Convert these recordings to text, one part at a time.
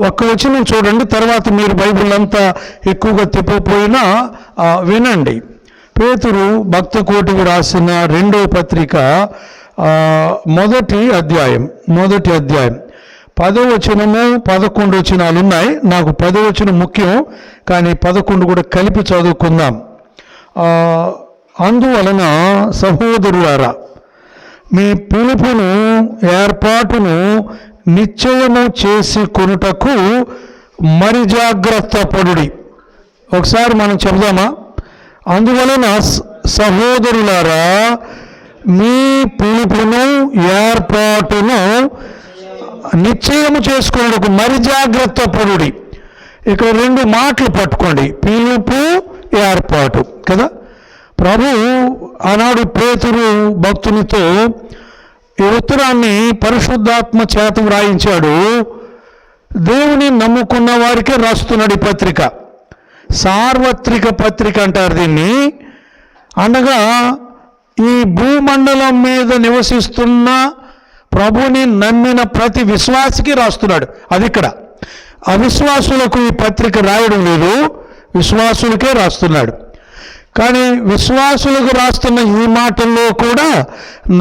ఒక్క వచనం చూడండి, తర్వాత మీరు బైబిల్ అంతా ఎక్కువగా తిప్పపోయినా వినండి. పేతురు భక్తకోటికి రాసిన 2వ పత్రిక మొదటి అధ్యాయం 10వ వచనము 11 వచనాలు ఉన్నాయి. నాకు 10వ వచనం ముఖ్యం, కానీ 11 కూడా కలిపి చదువుకుందాం. అందువలన సహోదరులారా, మీ పిలుపును ఏర్పాటును నిశ్చయము చేసి కొనుటకు మరి జాగ్రత్త పడుడి. ఒకసారి మనం చెబుదామా? అందువలన సహోదరులారా, మీ పిలుపును ఏర్పాటును నిశ్చయము చేసుకునేందుకు మరి జాగ్రత్త పడుడి. ఇక్కడ 2 మాటలు పట్టుకోండి, పిలుపు ఏర్పాటు కదా. ప్రభు ఆనాడు పేతురు భక్తునితో ఈ ఉత్తరాన్ని పరిశుద్ధాత్మ చేత వ్రాయించాడు. దేవుని నమ్ముకున్న వారికే రాస్తున్నాడు ఈ పత్రిక. సార్వత్రిక పత్రిక అంటారు దీన్ని. అనగా ఈ భూమండలం మీద నివసిస్తున్న ప్రభుని నమ్మిన ప్రతి విశ్వాసికి రాస్తున్నాడు. అది ఇక్కడ అవిశ్వాసులకు ఈ పత్రిక రాయడం లేదు, విశ్వాసులకే రాస్తున్నాడు. కానీ విశ్వాసులకు రాస్తున్న ఈ మాటల్లో కూడా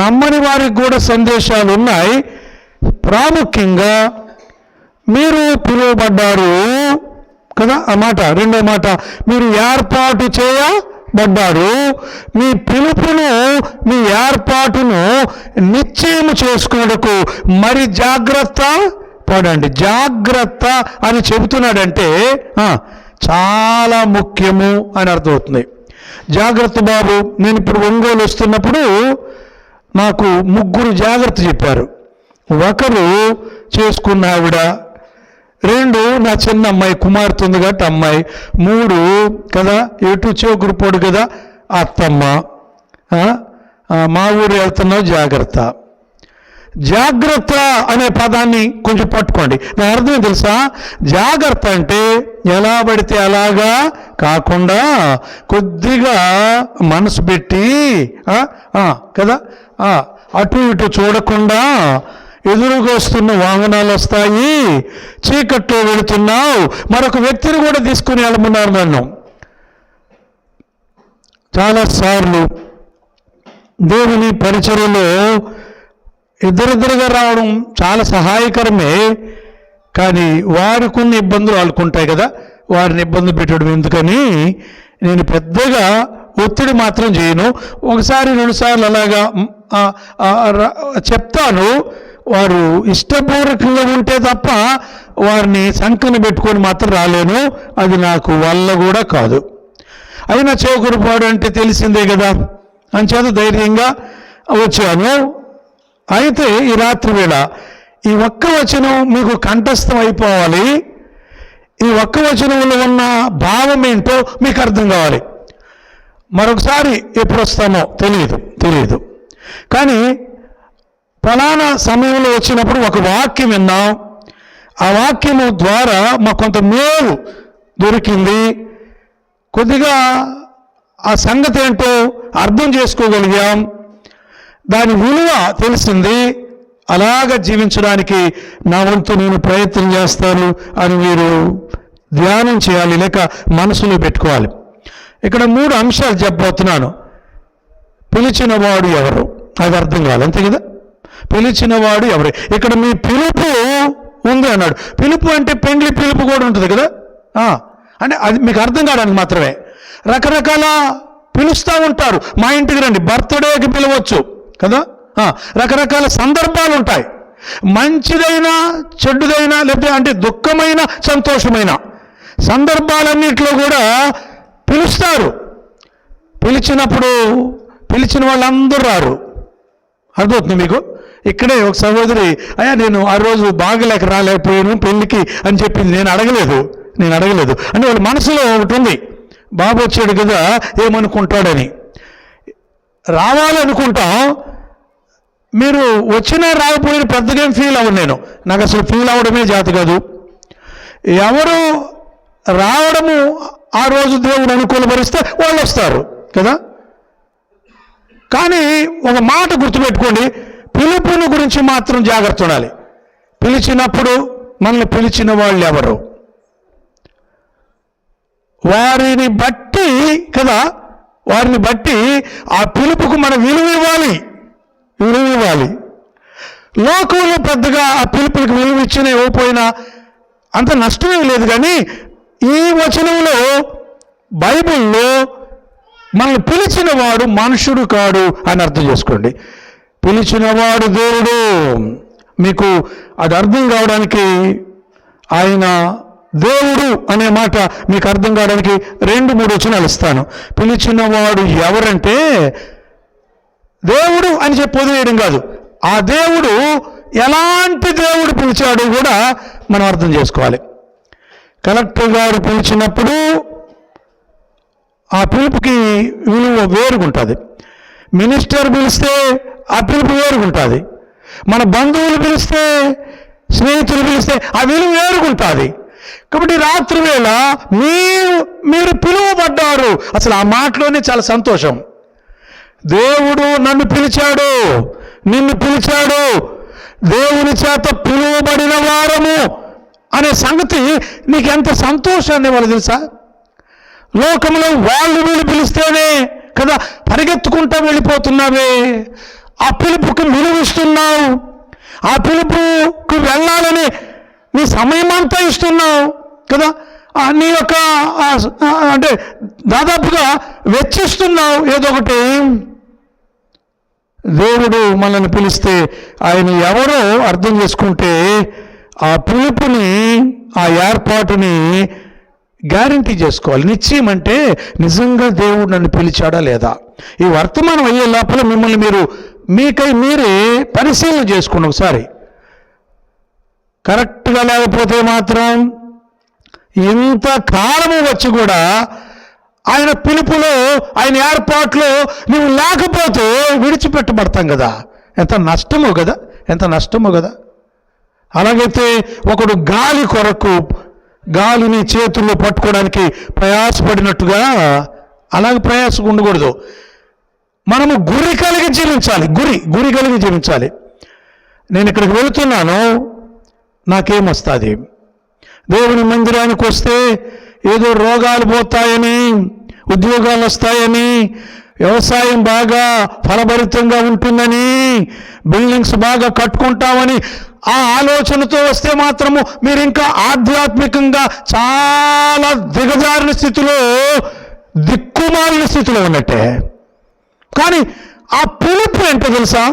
నమ్మని వారికి కూడా సందేశాలు ఉన్నాయి. ప్రాముఖ్యంగా మీరు పిలువబడ్డారు కదా, ఆ మాట 2వ మాట, మీరు ఏర్పాటు చేయబడ్డారు. మీ పిలుపును, మీ ఏర్పాటును నిశ్చయము చేసుకున్నకు మరి జాగ్రత్త పడండి. జాగ్రత్త అని చెబుతున్నాడంటే చాలా ముఖ్యము అని అర్థమవుతుంది. జాగ్రత్త బాబు, నేను ఇప్పుడు ఒంగోలు వస్తున్నప్పుడు నాకు 3 జాగ్రత్త చెప్పారు. 1 చేసుకున్న ఆవిడ, 2 నా చిన్న అమ్మాయి, కుమార్తె ఉంది కాబట్టి అమ్మాయి, 3 కదా ఎటు చోకురు పొడు కదా అత్తమ్మ, మా ఊరు వెళ్తున్నావు జాగ్రత్త. జాగ్రత్త అనే పదాన్ని కొంచెం పట్టుకోండి. దాని అర్థం తెలుసా? జాగ్రత్త అంటే ఎలా పడితే అలాగా కాకుండా కొద్దిగా మనసు పెట్టి కదా, అటు ఇటు చూడకుండా, ఎదురుగా వస్తున్న వాహనాలు వస్తాయి, చీకట్లో వెళుతున్నావు, మరొక వ్యక్తిని కూడా తీసుకుని వెళ్ళమన్నారు నన్ను. చాలాసార్లు దేవుని పరిచర్యలో ఇద్దరిద్దరుగా రావడం చాలా సహాయకరమే, కానీ వారికి కొన్ని ఇబ్బందులు వాళ్ళకుంటాయి కదా, వారిని ఇబ్బంది పెట్టడం ఎందుకని నేను పెద్దగా ఒత్తిడి మాత్రం చేయను. 1-2 సార్లు అలాగా చెప్తాను. వారు ఇష్టపూర్వకంగా ఉంటే తప్ప వారిని సంకని పెట్టుకొని మాత్రం రాలేను, అది నాకు వల్ల కూడా కాదు. అయినా చౌకరుపాడు అంటే తెలిసిందే కదా, అంచేత ధైర్యంగా వచ్చాను. అయితే ఈ రాత్రి వేళ ఈ ఒక్క వచనం మీకు కంఠస్థం అయిపోవాలి. ఈ ఒక్క వచనంలో ఉన్న భావం ఏంటో మీకు అర్థం కావాలి. మరొకసారి ఎప్పుడు వస్తామో తెలియదు, కానీ ఫలానా సమయంలో వచ్చినప్పుడు ఒక వాక్యం విన్నాం. ఆ వాక్యము ద్వారా మాకు కొంత మేలు దొరికింది. కొద్దిగా ఆ సంగతి ఏంటో అర్థం చేసుకోగలిగాం, దాని విలువ తెలిసింది. అలాగ జీవించడానికి నా వంతు నేను ప్రయత్నం చేస్తాను అని మీరు ధ్యానం చేయాలి, లేక మనసులో పెట్టుకోవాలి. ఇక్కడ 3 అంశాలు చెప్పబోతున్నాను. పిలిచినవాడు ఎవరు, అది అర్థం కావాలి, అంతే కదా. పిలిచినవాడు ఎవరు, ఇక్కడ మీ పిలుపు ఉంది అన్నాడు. పిలుపు అంటే పెండ్లి పిలుపు కూడా ఉంటుంది కదా, అంటే అది మీకు అర్థం కావడానికి మాత్రమే. రకరకాల పిలుస్తూ ఉంటారు. మా ఇంటికి రండి, బర్త్డేకి పిలవచ్చు కదా, రకరకాల సందర్భాలు ఉంటాయి. మంచిదైనా చెడ్డుదైనా, లేకపోతే అంటే దుఃఖమైన సంతోషమైన సందర్భాలన్నింటిలో కూడా పిలుస్తారు. పిలిచినప్పుడు పిలిచిన వాళ్ళందరూ రారు. అర్థమవుతుంది మీకు? ఇక్కడే ఒక సహోదరి, అయ్యా నేను ఆ రోజు బాగలేక రాలేకపోయాను పెళ్ళికి అని చెప్పింది. నేను అడగలేదు అంటే వాళ్ళ మనసులో ఒకటి ఉంది, బాబు వచ్చాడు కదా ఏమనుకుంటాడని. రావాలనుకుంటాం, మీరు వచ్చినా రాకపోయినా పెద్దగా ఫీల్ అవ్వను. నాకు అసలు ఫీల్ అవ్వడమే జాతి కాదు. ఎవరు రావడము ఆ రోజు దేవుడు అనుకూలపరిస్తే వాళ్ళు వస్తారు కదా. కానీ ఒక మాట గుర్తుపెట్టుకోండి, పిలుపుని గురించి మాత్రం జాగ్రత్త ఉండాలి. పిలిచినప్పుడు మనల్ని పిలిచిన వాళ్ళు ఎవరు? వారిని బట్టి కదా, వారిని బట్టి ఆ పిలుపుకు మనం విలువ ఇవ్వాలి. లోకంలో పెద్దగా ఆ పిలుపులకు విలువ ఇచ్చినా ఇవ్వకపోయినా అంత నష్టమేం లేదు. కానీ ఈ వచనంలో బైబిల్లో మనల్ని పిలిచిన వాడు మనుషుడు కాడు అని అర్థం చేసుకోండి. పిలిచినవాడు దేవుడు. మీకు అది అర్థం కావడానికి ఆయన దేవుడు అనే మాట మీకు అర్థం కావడానికి 2-3 వచనాలు ఇస్తాను. పిలిచినవాడు ఎవరంటే దేవుడు అని చెప్పి వదిలేయడం కాదు, ఆ దేవుడు ఎలాంటి దేవుడు పిలిచాడు కూడా మనం అర్థం చేసుకోవాలి. కలెక్టర్ గారు పిలిచినప్పుడు ఆ పిలుపుకి విలువ వేరుగుంటుంది. మినిస్టర్ పిలిస్తే ఆ పిలుపు వేరుగుంటుంది. మన బంధువులు పిలిస్తే, స్నేహితులు పిలిస్తే ఆ విలువ వేరుగుంటుంది. కాబట్టి రాత్రి వేళ మీరు పిలువబడ్డారు. అసలు ఆ మాటలోనే చాలా సంతోషం. దేవుడు నన్ను పిలిచాడు, నిన్ను పిలిచాడు, దేవుని చేత పిలువబడిన వారము అనే సంగతి నీకు ఎంత సంతోషాన్ని వాళ్ళు తెలుసా? లోకంలో వీళ్ళు పిలిస్తేనే కదా పరిగెత్తుకుంటా వెళ్ళిపోతున్నావే, ఆ పిలుపుకి విలువిస్తున్నావు, ఆ పిలుపుకు వెళ్ళాలని నీ సమయం అంతా ఇస్తున్నావు కదా, నీ యొక్క అంటే దాదాపుగా వెచ్చిస్తున్నావు ఏదో ఒకటి. దేవుడు మనల్ని పిలిస్తే ఆయన ఎవరో అర్థం చేసుకుంటే ఆ పిలుపుని, ఆ ఏర్పాటుని గ్యారంటీ చేసుకోవాలి. నిశ్చయం అంటే నిజంగా దేవుడు నన్ను పిలిచాడా లేదా. ఈ వర్తమానం అయ్యే లోపల మిమ్మల్ని మీరే పరిశీలన చేసుకోండి ఒకసారి. కరెక్ట్గా లేకపోతే మాత్రం ఇంత కాలము వచ్చి కూడా ఆయన పిలుపులో, ఆయన ఏర్పాట్లో నువ్వు లేకపోతే విడిచిపెట్టబడతాం కదా. ఎంత నష్టమో కదా. అలాగైతే ఒకడు గాలి కొరకు గాలిని చేతుల్లో పట్టుకోవడానికి ప్రయాసపడినట్టుగా అలాగే ప్రయాసం ఉండకూడదు. మనము గురి కలిగి జీవించాలి. నేను ఇక్కడికి వెళుతున్నాను, నాకేమొస్తుంది? దేవుని మందిరానికి వస్తే ఏదో రోగాలు పోతాయని, ఉద్యోగాలు వస్తాయని, వ్యవసాయం బాగా ఫలభరితంగా ఉంటుందని, బిల్డింగ్స్ బాగా కట్టుకుంటామని ఆ ఆలోచనతో వస్తే మాత్రము మీరు ఇంకా ఆధ్యాత్మికంగా చాలా దిగజారిన స్థితిలో, దిక్కుమాలిన స్థితిలో ఉన్నట్టే. కానీ ఆ పిలుపు ఏంటో తెలుసా?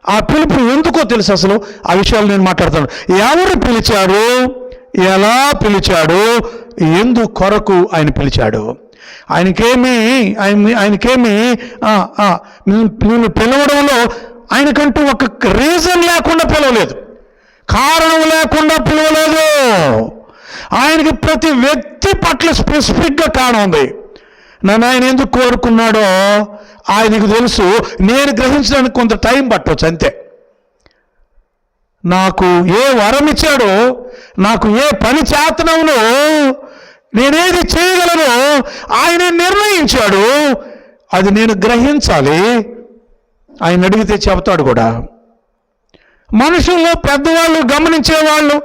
ఆ పిలుపు ఎందుకో తెలుసు? అసలు ఆ విషయాలు నేను మాట్లాడతాను. ఎవరు పిలిచారు, ఎలా పిలిచాడు, ఎందు కొరకు ఆయన పిలిచాడు. ఆయనకేమి నేను పిలవడంలో ఆయనకంటూ ఒక రీజన్ లేకుండా పిలవలేదు, కారణం లేకుండా పిలవలేదు. ఆయనకి ప్రతి వ్యక్తి పట్ల స్పెసిఫిక్గా కారణం ఉంది. నన్ను ఆయన ఎందుకు కోరుకున్నాడో ఆయనకు తెలుసు. నేను గ్రహించడానికి కొంత టైం పట్టవచ్చు అంతే. నాకు ఏ వరం ఇచ్చాడో, నాకు ఏ పని చేతనవునో, నేనేది చేయగలను ఆయన నిర్ణయించాడు. అది నేను గ్రహించాలి. ఆయన అడిగితే చెబుతాడు కూడా. మనుషుల్లో పెద్దవాళ్ళు, గమనించేవాళ్ళు,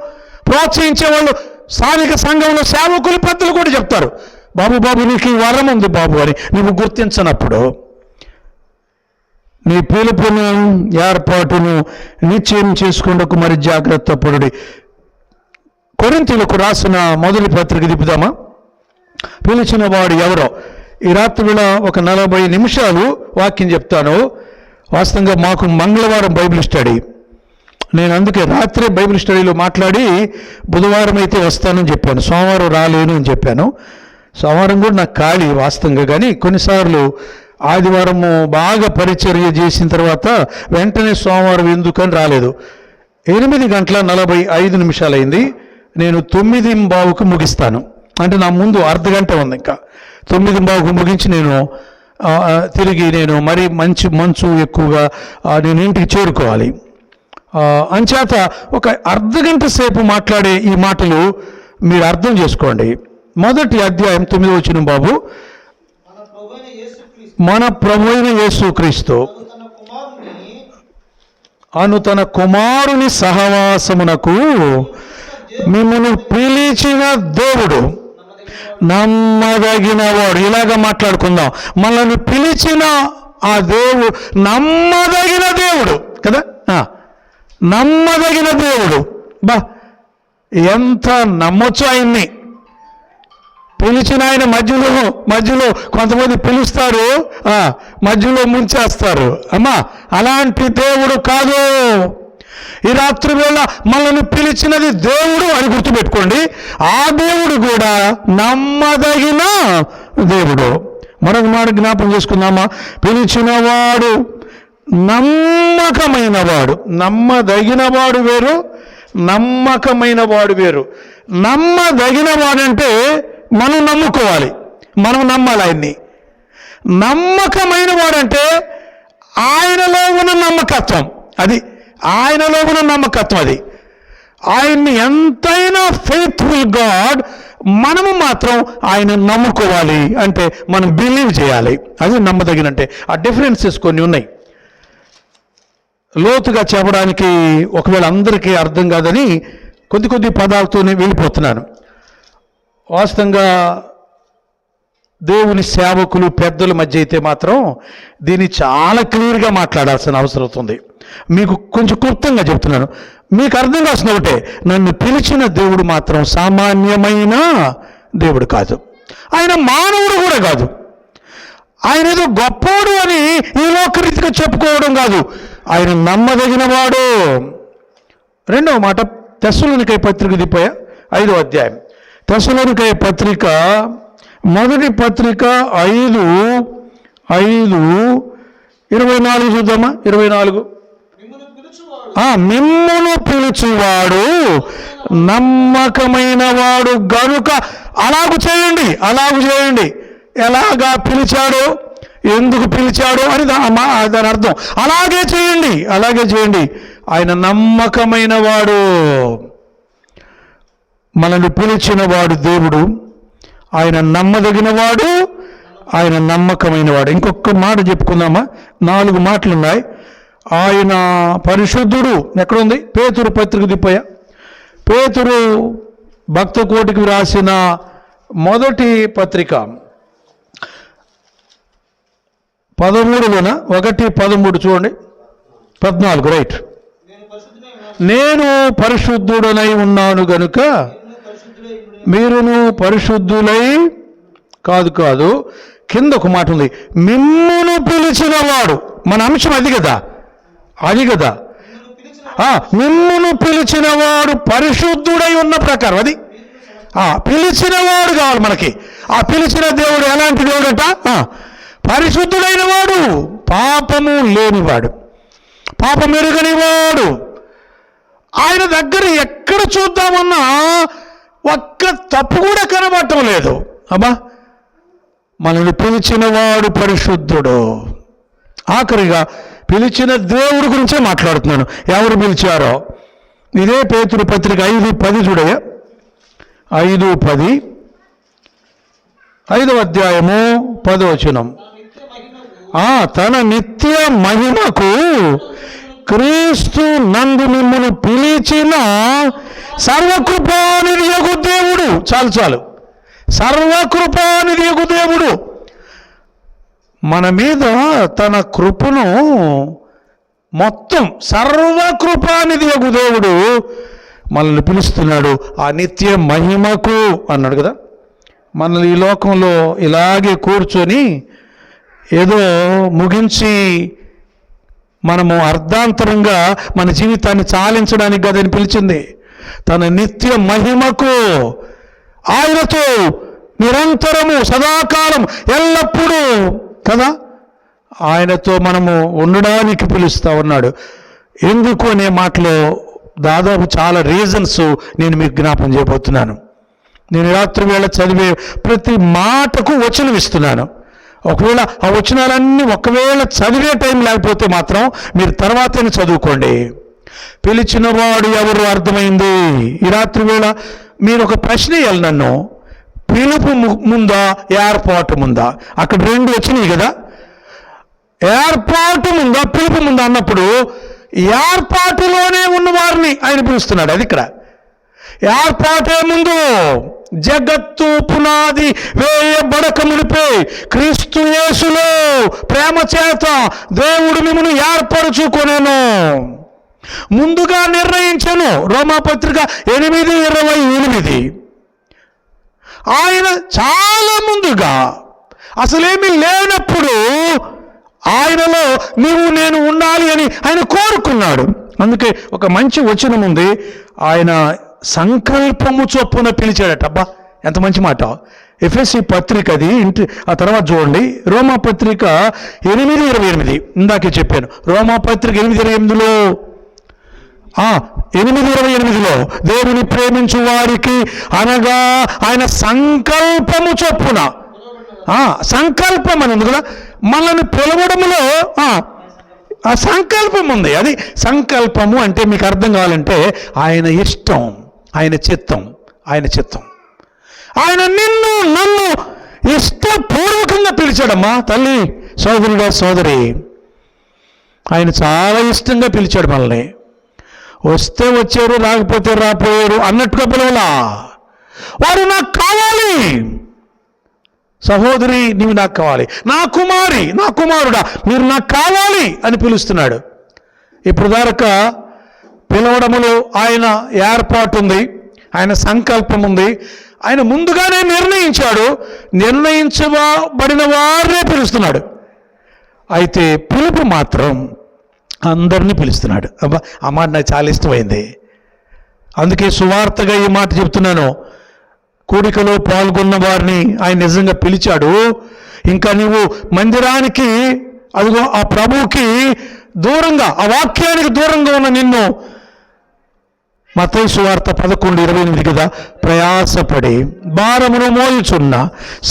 ప్రోత్సహించేవాళ్ళు, స్థానిక సంఘంలో సేవకులు, పెద్దలు కూడా చెప్తారు, బాబు నీకు ఈ వరం ఉంది బాబు అని. నువ్వు గుర్తించనప్పుడు నీ పిలుపును, ఏర్పాటును నిశ్చయం చేసుకుంటకు మరి జాగ్రత్త పడుడి. కొరింథీయులకు రాసిన మొదటి పత్రిక తిప్పుదామా? పిలిచిన వాడు ఎవరో. ఈ రాత్రి వేళ ఒక 40 నిమిషాలు వాక్యం చెప్తాను. వాస్తవంగా మాకు మంగళవారం బైబిల్ స్టడీ. నేను అందుకే రాత్రి బైబిల్ స్టడీలో మాట్లాడి బుధవారం అయితే వస్తానని చెప్పాను, సోమవారం రాలేను అని చెప్పాను. సోమవారం కూడా నాకు ఖాళీ వాస్తవంగా. కానీ కొన్నిసార్లు ఆదివారము బాగా పరిచర్య చేసిన తర్వాత వెంటనే సోమవారం ఎందుకని రాలేదు. 8:45 అయింది. నేను 9:15కు ముగిస్తాను. అంటే నా ముందు అర్ధగంట ఉంది. ఇంకా 9:15కు ముగించి తిరిగి మరి మంచు ఎక్కువగా నేను ఇంటికి చేరుకోవాలి. అంచేత ఒక అర్ధగంట సేపు మాట్లాడే ఈ మాటలు మీరు అర్థం చేసుకోండి. మొదటి అధ్యాయం 9వ వచనం బాబు. మన ప్రభువైన యేసుక్రీస్తు అను తన కుమారుని సహవాసమునకు మిమ్మల్ని పిలిచిన దేవుడు నమ్మదగినవాడు. ఇలాగ మాట్లాడుకుందాం. మనల్ని పిలిచిన ఆ దేవుడు నమ్మదగిన దేవుడు కదా. నమ్మదగిన దేవుడు. ఎంత నమ్మొచ్చు ఆయన్ని. పిలిచిన ఆయన మధ్యలో కొంతమంది పిలుస్తారు, మధ్యలో ముంచేస్తారు. అమ్మా, అలాంటి దేవుడు కాదు. ఈ రాత్రి వేళ మనల్ని పిలిచినది దేవుడు అని గుర్తుపెట్టుకోండి. ఆ దేవుడు కూడా నమ్మదగిన దేవుడు. మరొక మాట జ్ఞాపకం చేసుకుందామా? పిలిచినవాడు నమ్మకమైన వాడు. నమ్మదగిన వాడు వేరు, నమ్మకమైన వాడు వేరు. నమ్మదగిన వాడంటే మనం నమ్ముకోవాలి, మనం నమ్మాలి ఆయన్ని. నమ్మకమైన వాడంటే ఆయనలో ఉన్న నమ్మకత్వం, అది ఆయనలో ఉన్న నమ్మకత్వం. అది ఆయన్ని ఎంతైనా ఫెయిత్ఫుల్ గాడ్, మనము మాత్రం ఆయన నమ్ముకోవాలి. అంటే మనం బిలీవ్ చేయాలి. అది నమ్మదగినంటే. ఆ డిఫరెన్సెస్ కొన్ని ఉన్నాయి. లోతుగా చెప్పడానికి ఒకవేళ అందరికీ అర్థం కాదని కొద్ది పదాలతోనే వెళ్ళిపోతున్నాను. వాస్తవంగా దేవుని సేవకులు పెద్దల మధ్య అయితే మాత్రం దీన్ని చాలా క్లియర్గా మాట్లాడాల్సిన అవసరం ఉంది. మీకు కొంచెం క్లుప్తంగా చెప్తున్నాను, మీకు అర్థం కావాల్సిన ఒకటే, నన్ను పిలిచిన దేవుడు మాత్రం సామాన్యమైన దేవుడు కాదు. ఆయన మానవుడు కూడా కాదు. ఆయన ఏదో గొప్పోడు అని ఈ లోకరీతిగా చెప్పుకోవడం కాదు. ఆయన నమ్మదగిన వాడు. రెండవ మాట, తెస్సలోనికై పత్రిక దిపోయా 5వ అధ్యాయం. తెస్సలోనికై పత్రిక, మొదటి పత్రిక 5:24 చూద్దామా? 24. మిమ్మును పిలుచువాడు నమ్మకమైన వాడు గనుక అలాగు చేయండి. ఎలాగా పిలిచాడు, ఎందుకు పిలిచాడు అని దాని అర్థం. అలాగే చేయండి. ఆయన నమ్మకమైన వాడు. మనల్ని పిలిచిన వాడు దేవుడు. ఆయన నమ్మదగిన వాడు, ఆయన నమ్మకమైన వాడు. ఇంకొక మాట చెప్పుకుందామా? 4 మాటలు ఉన్నాయి. ఆయన పరిశుద్ధుడు. ఎక్కడుంది? పేతురు పత్రిక దిపోయా. పేతురు భక్త కోటికి రాసిన మొదటి పత్రిక 13లోన 1:13 చూడండి. 14 రైట్. నేను పరిశుద్ధుడనై ఉన్నాను గనుక మీరును పరిశుద్ధులై కాదు. కింద ఒక మాట ఉంది, మిమ్మును పిలిచిన వాడు. మన అంశం అది కదా. మిమ్మును పిలిచిన వాడు పరిశుద్ధుడై ఉన్న ప్రకారం. అది పిలిచిన వాడు కావాలి మనకి. ఆ పిలిచిన దేవుడు ఎలాంటి దేవుడు అంట? పరిశుద్ధుడైన వాడు, పాపము లేనివాడు, పాపం ఎరుగనివాడు. ఆయన దగ్గర ఎక్కడ చూద్దామన్నా ఒక్క తప్పు కూడా కనబడటం లేదు. మనల్ని పిలిచిన వాడు పరిశుద్ధుడు. ఆఖరిగా పిలిచిన దేవుడి గురించే మాట్లాడుతున్నాను. ఎవరు పిలిచారో ఇదే పేతురు పత్రిక 5:10 చూడయ్యా. 5:10, 5వ అధ్యాయము 10వ వచనం. తన నిత్య మహిమకు క్రీస్తు నందు మిమ్మును పిలిచిన సర్వకృపానిధియగు దేవుడు. చాలు. సర్వకృపానిధియగు దేవుడు మన మీద తన కృపను మొత్తం, సర్వకృపానిధియగు దేవుడు మనల్ని పిలుస్తున్నాడు ఆ నిత్య మహిమకు అన్నాడు కదా. మనల్ని ఈ లోకంలో ఇలాగే కూర్చొని ఏదో ముగించి మనము అర్ధాంతరంగా మన జీవితాన్ని చాలించడానికి కదని పిలిచింది. తన నిత్య మహిమకు, ఆయనతో నిరంతరము, సదాకాలం, ఎల్లప్పుడూ కదా ఆయనతో మనము ఉండడానికి పిలుస్తూ ఉన్నాడు. ఎందుకు అనే మాటలో దాదాపు చాలా రీజన్స్ నేను మీకు జ్ఞాపం చేయబోతున్నాను. నేను రాత్రి వేళ చదివే ప్రతి మాటకు వచనం ఇస్తున్నాను. ఒకవేళ ఆ వచనాలన్నీ ఒకవేళ చదివే టైం లేకపోతే మాత్రం మీరు తర్వాతనే చదువుకోండి. పిలిచిన వాడు ఎవరు అర్థమైంది. ఈ రాత్రి వేళ మీరు ఒక ప్రశ్న వేయాలి నన్ను, పిలుపు ముందా ఏర్పాటు ముందా? అక్కడ 2 వచ్చినాయి కదా. ఏర్పాటు ముందా పిలుపు ముందా అన్నప్పుడు ఏర్పాటులోనే ఉన్న వారిని ఆయన పిలుస్తున్నాడు. అది ఇక్కడ ఏర్పాటే ముందు జగత్తు పునాది వేయబడక మునిపే క్రీస్తు యేసులో ప్రేమ చేత దేవుడు మిమ్మల్ని ఏర్పరచుకొనెను, ముందుగా నిర్ణయించెను. రోమాపత్రిక 8:28. ఆయన చాలా ముందుగా, అసలేమీ లేనప్పుడు ఆయనలో నీవు నేను ఉండాలి అని ఆయన కోరుకున్నాడు. అందుకే ఒక మంచి వచనం ఉంది, ఆయన సంకల్పము చొప్పున పిలిచాడట. అబ్బా ఎంత మంచి మాట. ఎఫెసీ పత్రిక అది ఆ తర్వాత చూడండి, రోమా పత్రిక 8:28. ఇందాకే చెప్పాను, రోమా పత్రిక 8:28లో 8:28లో దేవుని ప్రేమించు వారికి అనగా ఆయన సంకల్పము చొప్పున, సంకల్పం అని ఉంది కదా, మనల్ని పిలవడములో ఆ సంకల్పం ఉంది. అది సంకల్పము అంటే మీకు అర్థం కావాలంటే ఆయన ఇష్టం, ఆయన చిత్తం, ఆయన చిత్తం. ఆయన నిన్ను నన్ను ఇష్టపూర్వకంగా పిలిచాడమ్మా తల్లి, సోదరుడా, సోదరి. ఆయన చాలా ఇష్టంగా పిలిచాడు మనల్ని. వస్తే వచ్చారు, రాకపోతే రాపోయారు అన్నట్టుగా పిలవలా. వారు నాకు కావాలి, సహోదరి నీవు నాకు కావాలి, నా కుమారి, నా కుమారుడా మీరు నాకు కావాలి అని పిలుస్తున్నాడు. ఇప్పుడు దాకా పిలవడములో ఆయన ఏర్పాటు ఉంది, ఆయన సంకల్పం ఉంది. ఆయన ముందుగానే నిర్ణయించాడు, నిర్ణయించబడిన వారినే పిలుస్తున్నాడు. అయితే పిలుపు మాత్రం అందరినీ పిలుస్తున్నాడు. అబ్బా ఆ మాట నాకు చాలా ఇష్టమైంది. అందుకే సువార్తగా ఈ మాట చెప్తున్నాను. కూడికలో పాల్గొన్న వారిని ఆయన నిజంగా పిలిచాడు. ఇంకా నీవు మందిరానికి, అదిగో ఆ ప్రభువుకి దూరంగా, ఆ వాక్యానికి దూరంగా ఉన్న నిన్ను, మత్తయి సువార్త 11:28 కదా, ప్రయాసపడి భారమును మోయుచున్న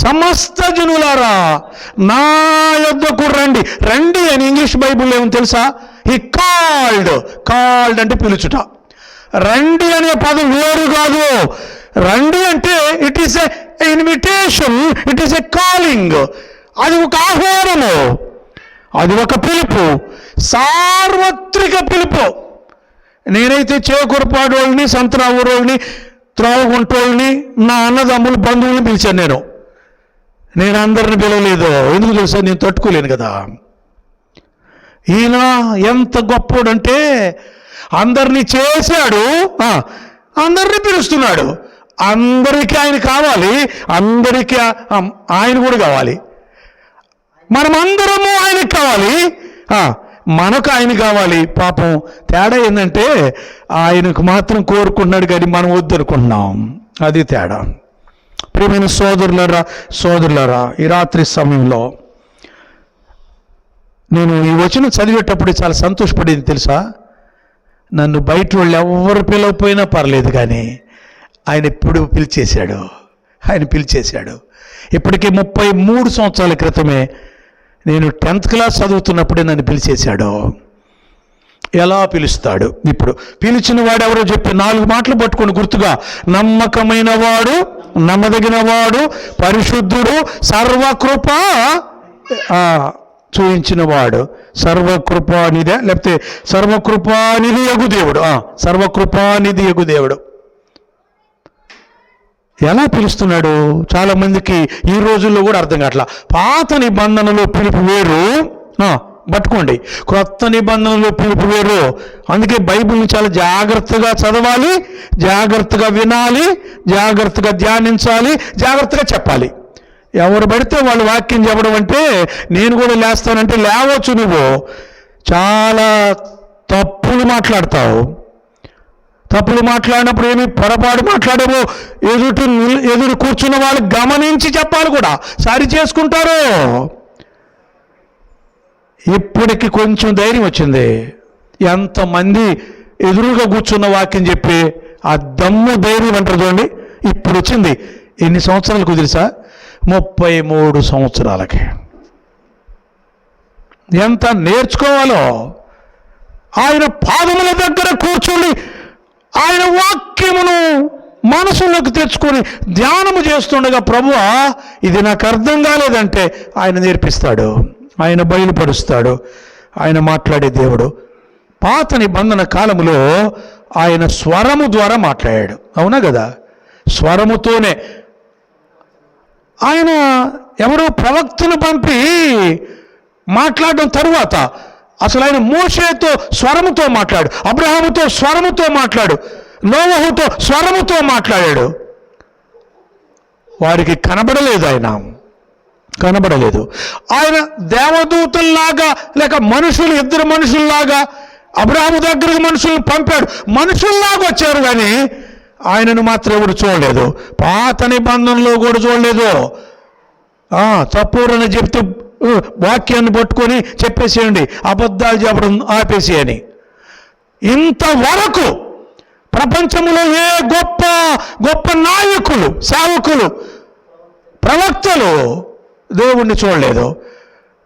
సమస్త జనులారా నా యొద్దకు రండి. రండి అని ఇంగ్లీష్ బైబిల్లో ఏమో తెలుసా? హీ కాల్డ్ అంటే పిలుచుట. రండి అనే పదం వేరు కాదు. రండి అంటే it is a invitation, it is a calling. అది ఒక ఆహ్వానము, అది ఒక పిలుపు, సార్వత్రిక పిలుపు. నేనైతే చేకూరపాడు వాళ్ళని, సంతరావు వాళ్ళని, త్రోవగుంటోళ్ళని, నా అన్నదమ్ములు, బంధువుల్ని పిలిచాను. నేను అందరిని పిలవలేదు. ఎందుకు తెలుసా? నేను తట్టుకోలేను కదా. ఈయన ఎంత గొప్పోడంటే అందరినీ చేశాడు, అందరినీ పిలుస్తున్నాడు. అందరికీ ఆయన కావాలి, అందరికీ ఆయన కూడా కావాలి. మనమందరము ఆయనకు కావాలి, మనకు ఆయన కావాలి. పాపం తేడా ఏంటంటే ఆయనకు మాత్రం కోరుకున్నాడు కానీ మనం వద్దనుకుంటున్నాం. అది తేడా. ప్రియమైన సోదరులారా, ఈ రాత్రి సమయంలో నేను ఈ వచనం చదివేటప్పుడు చాలా సంతోషపడేది తెలుసా? నన్ను బయట వాళ్ళు ఎవరు పిలవకపోయినా పర్లేదు కానీ ఆయన ఎప్పుడు పిలిచేశాడు. ఆయన పిలిచేశాడు. ఇప్పటికే 33 సంవత్సరాల క్రితమే నేను 10th క్లాస్ చదువుతున్నప్పుడే నన్ను పిలిచేశాడు. ఎలా పిలుస్తాడు? ఇప్పుడు పిలిచిన వాడు ఎవరో చెప్పి 4 మాటలు పట్టుకొని గుర్తుగా: నమ్మకమైన వాడు, నమ్మదగిన వాడు, పరిశుద్ధుడు, సర్వకృప చూయించిన వాడు. సర్వకృపానిదే, లేకపోతే సర్వకృపానిధి యగు దేవుడు. సర్వకృపానిధి యగు దేవుడు. ఎలా పిలుస్తున్నాడు? చాలా మందికి ఈ రోజుల్లో కూడా అర్థం కావట్లా. పాత నిబంధనలో పిలుపు వేరు, పట్టుకోండి. క్రొత్త నిబంధనలో పిలుపు వేరు. అందుకే బైబిల్ని చాలా జాగ్రత్తగా చదవాలి, జాగ్రత్తగా వినాలి, జాగ్రత్తగా ధ్యానించాలి, జాగ్రత్తగా చెప్పాలి. ఎవరు పడితే వాళ్ళు వాక్యం చెప్పడం అంటే నేను కూడా లేస్తానంటే లేవచ్చు. నువ్వు చాలా తప్పులు మాట్లాడతావు. తప్పులు మాట్లాడినప్పుడు ఏమి పొరపాటు మాట్లాడము, ఎదురు కూర్చున్న వాళ్ళు గమనించి చెప్పాలి కూడా, సరి చేసుకుంటారు. ఇప్పటికి కొంచెం ధైర్యం వచ్చింది. ఎంతమంది ఎదురుగా కూర్చున్న వాక్యం చెప్పి ఆ దమ్ము ధైర్యం అంటారు చూడండి, ఇప్పుడు వచ్చింది. ఎన్ని సంవత్సరాలకు తెలుసా? 33 సంవత్సరాలకి. ఎంత నేర్చుకోవాలో. ఆయన పాదముల దగ్గర కూర్చొని ఆయన వాక్యమును మనసులోకి తెచ్చుకొని ధ్యానము చేస్తుండగా, ప్రభువా ఇది నాకు అర్థం కాలేదంటే ఆయన నేర్పిస్తాడు, ఆయన బయలుపరుస్తాడు. ఆయన మాట్లాడే దేవుడు. పాత నిబంధన కాలములో ఆయన స్వరము ద్వారా మాట్లాడాడు. అవునా కదా? స్వరముతోనే. ఆయన ఎవరో ప్రవక్తను పంపి మాట్లాడడం తరువాత అసలు ఆయన మోషేతో స్వరముతో మాట్లాడు, అబ్రహాముతో స్వరముతో మాట్లాడు, నోవహుతో స్వరముతో మాట్లాడాడు. వారికి కనబడలేదు, ఆయన కనబడలేదు. ఆయన దేవదూతల్లాగా లేక మనుషులు, ఇద్దరు మనుషుల్లాగా అబ్రహాము దగ్గరకు మనుషులను పంపాడు, మనుషుల్లాగా వచ్చారు, కానీ ఆయనను మాత్రం ఎవరు చూడలేదు. పాత నిబంధనలో కూడా చూడలేదు. తప్పురని చెప్తే వాక్యాన్ని పట్టుకొని చెప్పేసేయండి, అబద్ధాలు చెప్పడం ఆపేసేయని. ఇంతవరకు ప్రపంచంలో ఏ గొప్ప గొప్ప నాయకులు, సేవకులు, ప్రవక్తలు దేవుణ్ణి చూడలేదు.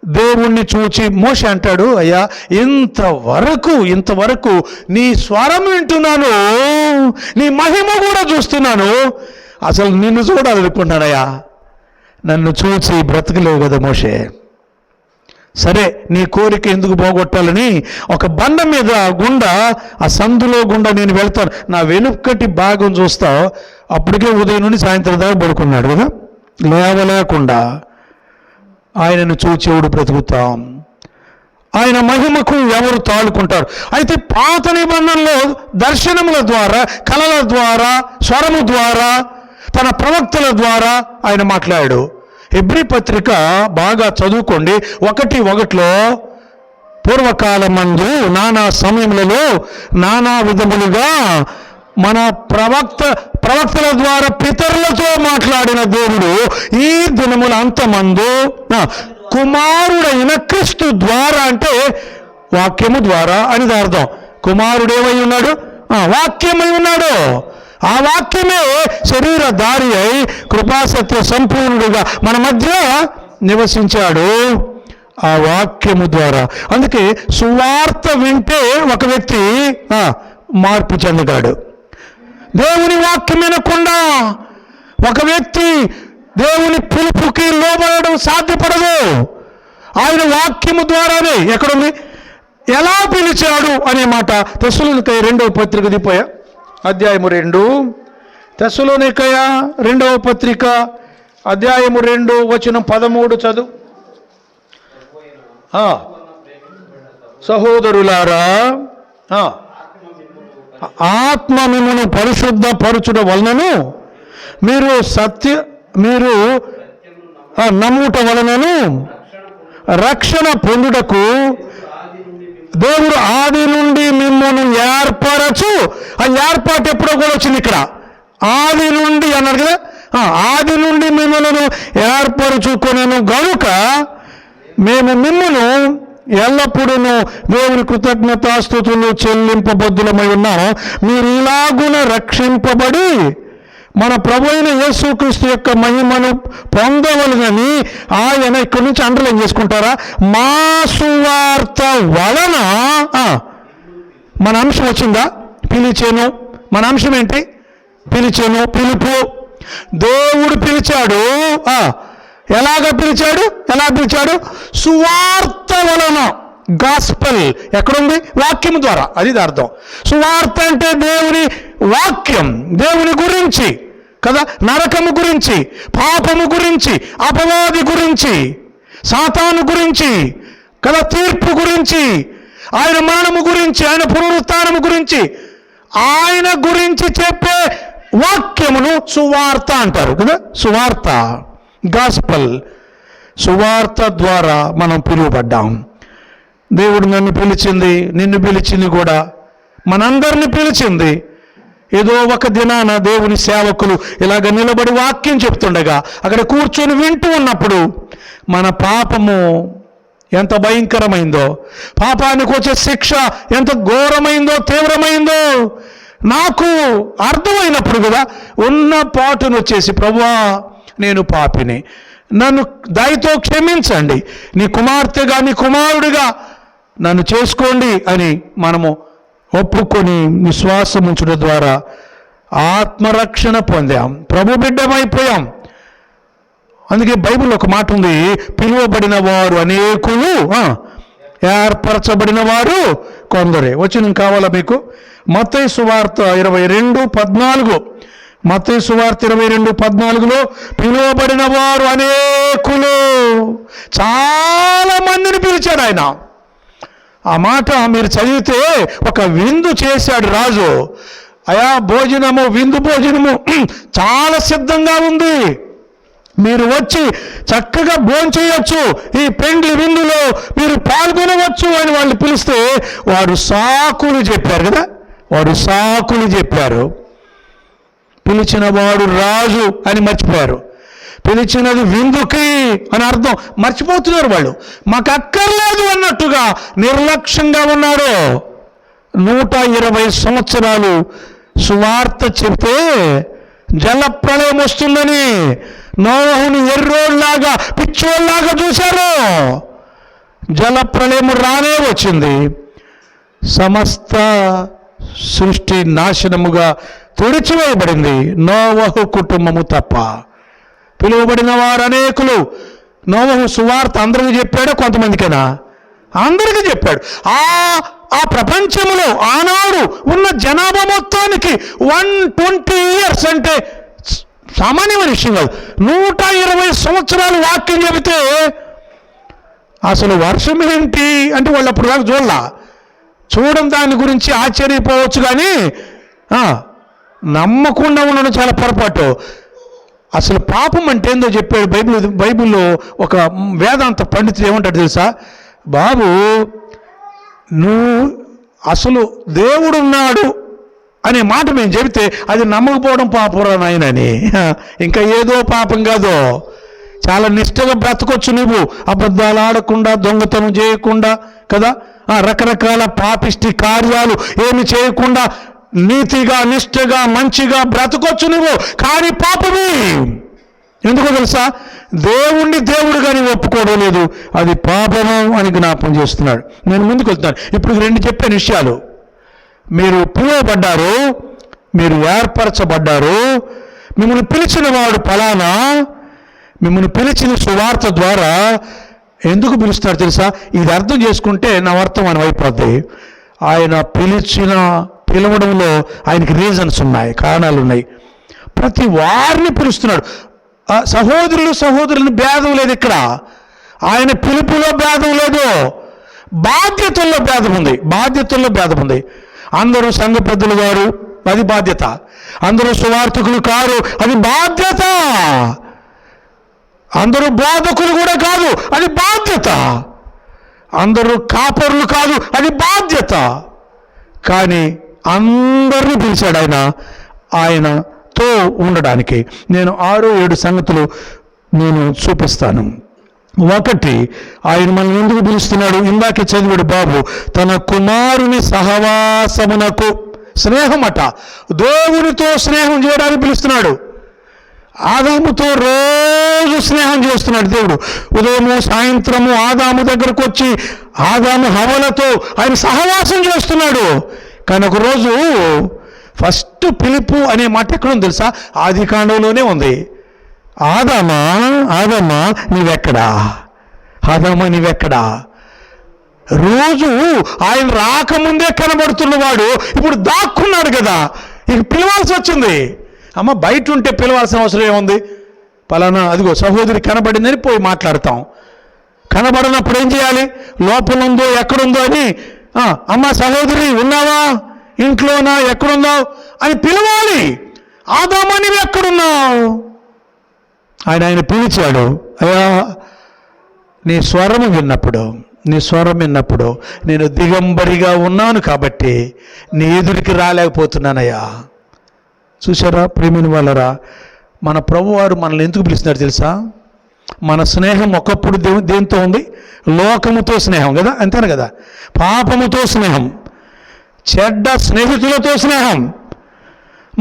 దేవుణ్ణి చూచి మోషే అంటాడు, అయ్యా ఇంతవరకు నీ స్వరం వింటున్నాను, నీ మహిమ కూడా చూస్తున్నాను, అసలు నిన్ను చూడాలనుకున్నానయ్యా, నన్ను చూసి బ్రతకలేవు కదా మోషే. సరే, నీ కోరిక ఎందుకు పోగొట్టాలని ఒక బండ మీద గుండా, ఆ సందులో గుండా నేను వెళ్తాను, నా వెనుకటి భాగం చూస్తా. అప్పటికే ఉదయం నుండి సాయంత్రం దాకా పడుకున్నాడు కదా, లేవలేకుండా. ఆయనను చూచి ఎవడు బ్రతుకుతాం? ఆయన మహిమకు ఎవరు తాళుకుంటారు? అయితే పాత నిబంధనలో దర్శనముల ద్వారా, కళల ద్వారా, స్వరము ద్వారా, తన ప్రవక్తల ద్వారా ఆయన మాట్లాడాడు. హెబ్రీ పత్రిక బాగా చదువుకోండి. 1:1 పూర్వకాలమందు నానా సమయములలో నానా విధములుగా మన ప్రవక్తల ద్వారా పితరులతో మాట్లాడిన దేవుడు ఈ దినముల అంతమందు కుమారుడైన క్రీస్తు ద్వారా, అంటే వాక్యము ద్వారా అని అర్థం. కుమారుడు ఏమై ఉన్నాడు? వాక్యమై ఉన్నాడు. ఆ వాక్యమే శరీరధారి అయి కృపాసత్య సంపూర్ణుడుగా మన మధ్య నివసించాడు, ఆ వాక్యము ద్వారా. అందుకే సువార్త వింటే ఒక వ్యక్తి మార్పు చెందగాడు. దేవుని వాక్యం వినకుండా ఒక వ్యక్తి దేవుని పిలుపుకి లోబడడం సాధ్యపడదు. ఆయన వాక్యము ద్వారానే. ఎక్కడుంది? ఎలా పిలిచాడు అనే మాట తెస్సలోనికయ 2వ పత్రిక దిపోయా, అధ్యాయము 2. తెస్సలోనికయ 2వ పత్రిక అధ్యాయము 2 వచనం 13 చదువు. సహోదరులారా, ఆత్మ మిమ్మును పరిశుద్ధ పరుచుట వలనను మీరు నమ్ముట వలనను రక్షణ పొందుటకు దేవుడు ఆది నుండి మిమ్మల్ని ఏర్పరచు. ఆ ఏర్పాటు ఎప్పుడో కూడా వచ్చింది ఇక్కడ. ఆది నుండి అన్నారు కదా, ఆది నుండి మిమ్మల్ని ఏర్పరచుకొనెను గనుక మేము మిమ్మల్ని ఎల్లప్పుడూ దేవుని కృతజ్ఞతాస్తుతులు చెల్లింపబద్దులమై ఉన్నాం. మీరు ఇలాగున రక్షింపబడి మన ప్రభు అయిన యేసుక్రీస్తు యొక్క మహిమను పొందవలనని ఆయన, ఇక్కడి నుంచి అండర్లైన్ చేసుకుంటారా, మా సువార్త వలన. మన అంశం వచ్చిందా? పిలిచాను. మన అంశం ఏంటి? పిలిచాను, పిలుపు. దేవుడు పిలిచాడు. ఎలా పిలిచాడు? సువార్త వలన. గాస్పెల్ ఎక్కడుంది? వాక్యం ద్వారా. అది అర్థం. సువార్త అంటే దేవుని వాక్యం, దేవుని గురించి కదా, నరకము గురించి, పాపము గురించి, అపవాది గురించి, సాతాను గురించి కదా, తీర్పు గురించి, ఆయన మరణము గురించి, ఆయన పునరుత్థానము గురించి, ఆయన గురించి చెప్పే వాక్యమును సువార్త అంటారు కదా. సువార్త, గాస్పల్. సువార్త ద్వారా మనం పిలువబడ్డాం. దేవుడు నన్ను పిలిచింది, నిన్ను పిలిచింది కూడా, మనందరిని పిలిచింది. ఏదో ఒక దినాన దేవుని సేవకులు ఇలాగ నిలబడి వాక్యం చెప్తుండగా అక్కడ కూర్చొని వింటూ ఉన్నప్పుడు మన పాపము ఎంత భయంకరమైందో, పాపానికి వచ్చే శిక్ష ఎంత ఘోరమైందో, తీవ్రమైందో నాకు అర్థమైనప్పుడు కదా ఉన్న పాటును వచ్చేసి, ప్రభువా నేను పాపిని, నన్ను దయతో క్షమించండి, నీ కుమార్తెగా నీ కుమారుడిగా నన్ను చేసుకోండి అని మనము ఒప్పుకొని విశ్వాసం ఉంచడం ద్వారా ఆత్మరక్షణ పొందాం, ప్రభు బిడ్డమైపోయాం. అందుకే బైబిల్లో ఒక మాట ఉంది, పిలువబడిన వారు అనేకులు ఏర్పరచబడిన వారు కొందరే. వచనం కావాలా మీకు? మత్తయి సువార్త 22:14. మత్తయి సువార్త 22:14లో పిలువబడిన వారు అనేకులు, చాలా మందిని పిలిచాడు ఆయన. ఆ మాట మీరు చదివితే ఒక విందు చేశాడు రాజు. అయా భోజనము, విందు భోజనము చాలా సిద్ధంగా ఉంది, మీరు వచ్చి చక్కగా భోంచేయొచ్చు, ఈ పెండ్లి విందులో మీరు పాల్గొనవచ్చు అని వాళ్ళు పిలిస్తే వారు సాకులు చెప్పారు కదా, వారు సాకులు చెప్పారు. పిలిచిన వాడు రాజు అని మర్చిపోయారు, పిలిచినది విందుకి అని అర్థం మర్చిపోతున్నారు వాళ్ళు. మాకు అక్కర్లేదు అన్నట్టుగా నిర్లక్ష్యంగా ఉన్నారు. 120 సంవత్సరాలు సువార్త చెప్తే జలప్రళయం వస్తుందని నోవహుని ఎర్రోళ్లాగా పిచ్చోళ్లాగా చూశారు. జలప్రళయం రానే వచ్చింది. సమస్త సృష్టి నాశనముగా తుడిచివేయబడింది, నోవహు కుటుంబము తప్ప. పిలువబడిన వారు అనేకులు. నోవహు సువార్త అందరికీ చెప్పాడు, కొంతమందికేనా? అందరికీ చెప్పాడు. ఆ ప్రపంచంలో ఆనాడు ఉన్న జనాభా మొత్తానికి 120 years అంటే సామాన్యమైన విషయం కాదు. 120 సంవత్సరాలు వాక్యం చెబితే అసలు వర్షం ఏంటి అంటే వాళ్ళు అప్పుడు దాకా చూడడం దాని గురించి ఆశ్చర్యపోవచ్చు, కానీ నమ్మకుండా ఉండడం చాలా పొరపాటు. అసలు పాపం అంటే ఏందో చెప్పాడు బైబిల్లో ఒక వేదాంత పండితుడు. ఏమంటాడు తెలుసా? బాబు, నువ్వు అసలు దేవుడున్నాడు అనే మాట మేము చెబితే అది నమ్మకపోవడం పాపరా నాయనని. ఇంకా ఏదో పాపం కాదో, చాలా నిష్ఠగా బ్రతకొచ్చు నువ్వు, అబద్ధాలు ఆడకుండా, దొంగతనం చేయకుండా కదా, రకరకాల పాపిష్టి కార్యాలు ఏమి చేయకుండా నీతిగా నిష్ఠగా మంచిగా బ్రతకొచ్చు నువ్వు. కానీ పాపమే. ఎందుకో తెలుసా? దేవుణ్ణి దేవుడుగా నీవు ఒప్పుకోవడం లేదు, అది పాపము అని జ్ఞాపకం చేస్తున్నాడు. నేను ముందుకు వెళ్తున్నాను. ఇప్పుడు 2 చెప్పిన విషయాలు. మీరు పిలువబడ్డారు, మీరు ఏర్పరచబడ్డారు, మిమ్మల్ని పిలిచిన వాడు ఫలానా, మిమ్మల్ని పిలిచిన సువార్త ద్వారా. ఎందుకు పిలుస్తారు తెలుసా? ఇది అర్థం చేసుకుంటే నా వర్తమానం అయిపోద్ది. ఆయన పిలవడంలో ఆయనకి రీజన్స్ ఉన్నాయి, కారణాలు ఉన్నాయి. ప్రతి వారిని పిలుస్తున్నాడు. సహోదరులని భేదం లేదు ఇక్కడ. ఆయన పిలుపులో భేదం లేదు, బాధ్యతల్లో భేదం ఉంది. అందరూ సంఘ పెద్దలు గారు, అది బాధ్యత. అందరూ సువార్థకులు కారు, అది బాధ్యత. అందరూ బోధకులు కూడా కాదు, అది బాధ్యత. అందరూ కాపరులు కాదు, అది బాధ్యత. కానీ అందరినీ పిలిచాడు ఆయనతో ఉండడానికి. నేను 6-7 సంగతులు నేను చూపిస్తాను. 1, ఆయన మనం ఎందుకు పిలుస్తున్నాడు? ఇందాకే చదివాడు బాబు, తన కుమారుని సహవాసమునకు. స్నేహం అట, దేవునితో స్నేహం చేయడానికి పిలుస్తున్నాడు. ఆదాముతో రోజు స్నేహం చేస్తున్నాడు దేవుడు. ఉదయము సాయంత్రము ఆదాము దగ్గరకు వచ్చి ఆదాము హవ్వలతో ఆయన సహవాసం చేస్తున్నాడు. కానీ ఒకరోజు ఫస్ట్ పిలుపు అనే మాట ఎక్కడుంది తెలుసా? ఆదికాండంలోనే ఉంది. ఆదామా నీవెక్కడా, నీవెక్కడా. రోజు ఆయన రాకముందే కనబడుతున్నవాడు ఇప్పుడు దాక్కున్నాడు కదా, ఇక పిలవాల్సి వచ్చింది. అమ్మ బయట ఉంటే పిలవాల్సిన అవసరం ఏముంది? పలానా అదిగో సహోదరి కనబడిందని పోయి మాట్లాడతాం. కనబడినప్పుడు ఏం చేయాలి? లోపల ఉందో ఎక్కడుందో అని, అమ్మ సహోదరి ఉన్నావా, ఇంట్లోనా, ఎక్కడున్నావు అని పిలవాలి. ఆదామా నీవు ఎక్కడున్నావు? ఆయన పిలిచాడు. అయ్యా నీ స్వరం విన్నప్పుడు నేను దిగంబరిగా ఉన్నాను కాబట్టి నీ ఎదురికి రాలేకపోతున్నానయ్యా. చూసారా ప్రేమిని వాళ్ళరా, మన ప్రభువారు మనల్ని ఎందుకు పిలుస్తున్నారు తెలుసా? మన స్నేహం ఒకప్పుడు దేంతో ఉంది? లోకముతో స్నేహం కదా, అంతేనా కదా? పాపముతో స్నేహం, చెడ్డ స్నేహితులతో స్నేహం,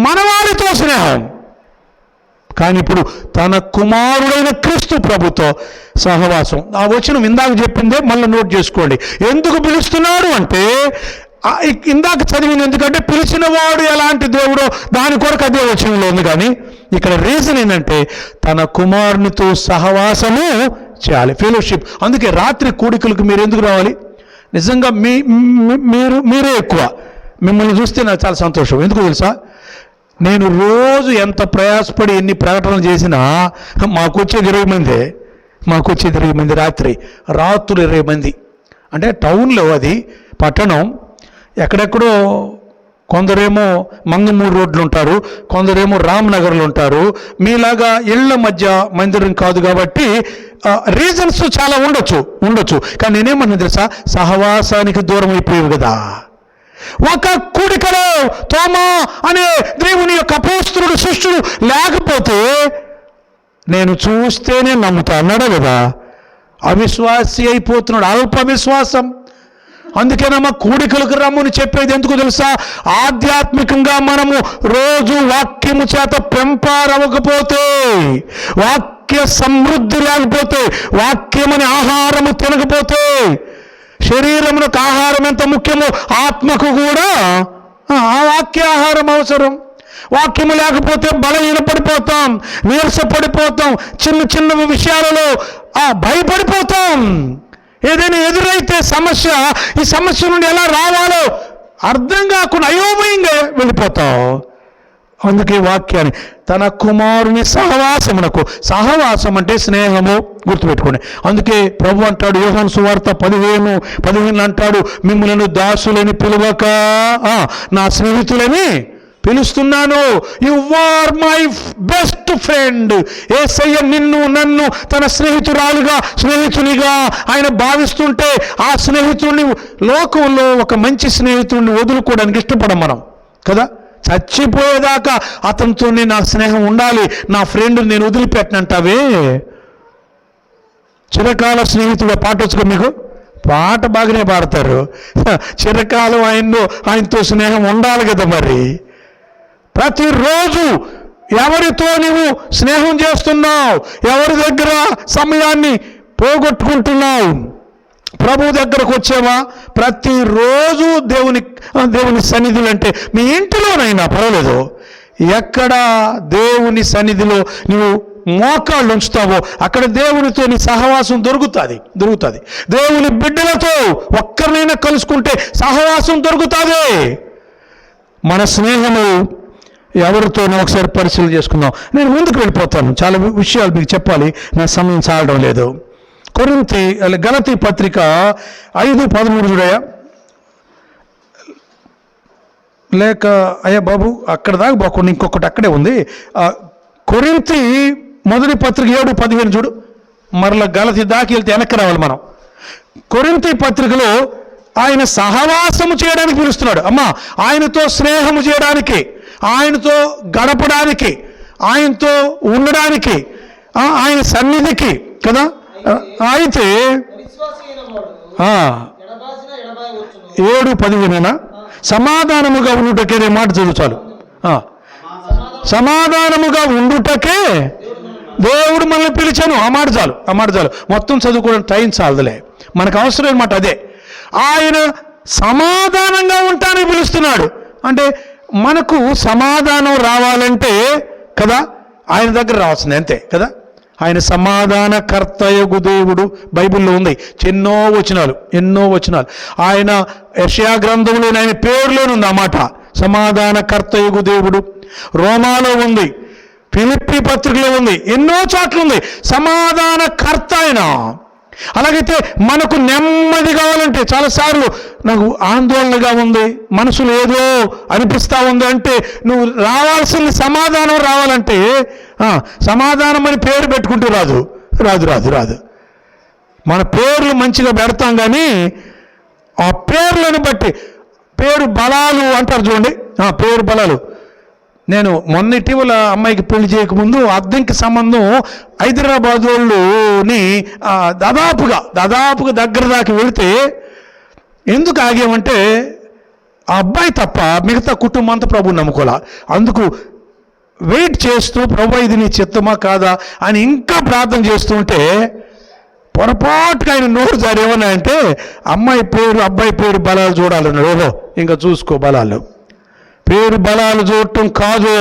మనవారితో స్నేహం. కానీ ఇప్పుడు తన కుమారుడైన క్రీస్తు ప్రభుతో సహవాసం. ఆ వచనం ఇందాక చెప్పిందే మళ్ళీ నోట్ చేసుకోండి. ఎందుకు పిలుస్తున్నాడు అంటే ఇందాక చదివింది ఎందుకంటే పిలిచిన వాడు ఎలాంటి దేవుడో దాని కొరకు అదే వచనంలో ఉంది. కానీ ఇక్కడ రీజన్ ఏంటంటే తన కుమారునితో సహవాసము చేయాలి, ఫెలోషిప్. అందుకే రాత్రి కూడికలకు మీరు ఎందుకు రావాలి? నిజంగా మీరే ఎక్కువ. మిమ్మల్ని చూస్తే నాకు చాలా సంతోషం. ఎందుకు తెలుసా? నేను రోజు ఎంత ప్రయాసపడి ఎన్ని ప్రకటనలు చేసినా మాకు వచ్చేది 20 మంది, మాకు వచ్చేది 20 మంది. రాత్రులు 20 మంది. అంటే టౌన్లో అది పట్టణం. ఎక్కడెక్కడో కొందరేమో మంగమూరు రోడ్లు ఉంటారు, కొందరేమో రామ్నగర్లు ఉంటారు. మీలాగా ఇళ్ల మధ్య మందిరం కాదు కాబట్టి రీజన్స్ చాలా ఉండొచ్చు. కానీ నేనేమన్నా తెలుసా? సహవాసానికి దూరం అయిపోయావు కదా. ఒక కూడికలో తోమా అనే దేవుని యొక్క అపోస్తలుడు శిష్యుడు లేకపోతే నేను చూస్తేనే నమ్ముతా అన్నాడు కదా. అవిశ్వాసి అయిపోతున్నాడు, అల్ప విశ్వాసం. అందుకేనమ్మా కూడికలకు రమ్ముని చెప్పేది. ఎందుకు తెలుసా? ఆధ్యాత్మికంగా మనము రోజు వాక్యము చేత పెంపారవ్వకపోతే, వాక్య సమృద్ధి లేకపోతే, వాక్యమని ఆహారము తినకపోతే, శరీరమునకు ఆహారం ఎంత ముఖ్యమో ఆత్మకు కూడా ఆ వాక్య ఆహారం అవసరం. వాక్యము లేకపోతే బలహీనపడిపోతాం, నీరసపడిపోతాం, చిన్న విషయాలలో భయపడిపోతాం. ఏదైనా ఎదురైతే సమస్య, ఈ సమస్య నుండి ఎలా రావాలో అర్థం కాకుండా అయోమయంగా వెళ్ళిపోతాం. అందుకే వాక్యాన్ని తన కుమారుని సహవాసం అంటే స్నేహము, గుర్తుపెట్టుకోండి. అందుకే ప్రభు అంటాడు యోహాను సువార్త 15 అంటాడు, మిమ్మల్ని దాసులని పిలువక నా స్నేహితులని పిలుస్తున్నాను. You are my best friend. Yesayya నన్ను తన స్నేహితునిగా ఆయన భావిస్తుంటే, ఆ స్నేహితుడిని లోకంలో ఒక మంచి స్నేహితుడిని వదులుకోవడానికి ఇష్టపడం మనం కదా. చచ్చిపోయేదాకా అతనితో నా స్నేహం ఉండాలి, నా ఫ్రెండ్ నేను వదిలిపెట్టనంటావే. చిరకాల స్నేహితుడు పాట వచ్చుకో, మీకు పాట బాగానే పాడతారు. చిరకాలం ఆయనతో స్నేహం ఉండాలి కదా. మరి ప్రతిరోజు ఎవరితో నీవు స్నేహం చేస్తున్నావు? ఎవరి దగ్గర సమయాన్ని పోగొట్టుకుంటున్నావు? ప్రభు దగ్గరకు వచ్చావా? ప్రతిరోజు దేవుని సన్నిధులు అంటే మీ ఇంటిలోనైనా పర్వాలేదు, ఎక్కడ దేవుని సన్నిధిలో నువ్వు మోకాళ్ళు ఉంచుతావో అక్కడ దేవునితో నీ సహవాసం దొరుకుతుంది. దేవుని బిడ్డలతో ఒక్కరినైనా కలుసుకుంటే సహవాసం దొరుకుతుంది. మన స్నేహము ఎవరితోనో ఒకసారి పరిశీలన చేసుకుందాం. నేను ముందుకు వెళ్ళిపోతాను, చాలా విషయాలు మీకు చెప్పాలి, నా సమయం చాలడం లేదు. గలతీ పత్రిక 5:13 చూడయా. లేక అయ్యా బాబు అక్కడ దాకా పోకుండా ఇంకొకటి అక్కడే ఉంది. కొరింథీ మొదటి పత్రిక 7:15 చూడు. మరలా గలతీ దాకి వెళ్తే వెనక్కి రావాలి మనం. కొరింథీ పత్రికలో ఆయన సహవాసము చేయడానికి పిలుస్తున్నాడు. అమ్మా, ఆయనతో స్నేహము చేయడానికి, ఆయనతో గడపడానికి, ఆయనతో ఉండడానికి, ఆయన సన్నిధికి కదా. అయితే 7:15 సమాధానముగా ఉండుటకే మాట చదువుతాడు. సమాధానముగా ఉండుటకే దేవుడు మనల్ని పిలిచాను. ఆ మాట చాలు. మొత్తం చదువుకోవడం టైం చాలదులే. మనకు అవసరం అన్నమాట అదే. ఆయన సమాధానంగా ఉంటానని పిలుస్తున్నాడు. అంటే మనకు సమాధానం రావాలంటే కదా ఆయన దగ్గర రావాల్సింది, అంతే కదా. ఆయన సమాధానకర్తయగు దేవుడు బైబిల్లో ఉంది. ఎన్నో వచనాలు. ఆయన యెషయా గ్రంథంలో ఆయన పేరులోనే ఉంది ఆ మాట, సమాధానకర్తయగు దేవుడు. రోమాలో ఉంది, ఫిలిప్పీ పత్రికలో ఉంది, ఎన్నో చోట్ల ఉంది సమాధానకర్త ఆయన. అలాగైతే మనకు నెమ్మది కావాలంటే, చాలాసార్లు నాకు ఆందోళనగా ఉంది, మనసులో ఏదో అనిపిస్తూ ఉంది అంటే, నువ్వు రావాల్సిన సమాధానం రావాలంటే సమాధానం అని పేరు పెట్టుకుంటూ రాదు. మన పేర్లు మంచిగా పెడతాం కానీ ఆ పేర్లను బట్టి, పేరు బలాలు అంటారు చూడండి, పేరు బలాలు. నేను మొన్న ఇటీవల అమ్మాయికి పెళ్లి చేయకముందు అద్దెంకి సంబంధం హైదరాబాద్ వాళ్ళని దాదాపుగా దగ్గర దాకా వెళితే ఎందుకు ఆగామంటే ఆ అబ్బాయి తప్ప మిగతా కుటుంబం అంతా ప్రభువుని నమ్ముకోలే. అందుకు వెయిట్ చేస్తూ ప్రభు ఇది నీ చిత్తమా కాదా అని ఇంకా ప్రార్థన చేస్తుంటే పొరపాటుగా ఆయన నోరు జారేమన్నా అంటే అమ్మాయి పేరు అబ్బాయి పేరు బలాలు చూడాలన్నాడు. ఓహో, ఇంకా చూసుకో బలాలు. పేరు బలాలు చూడటం కాదు,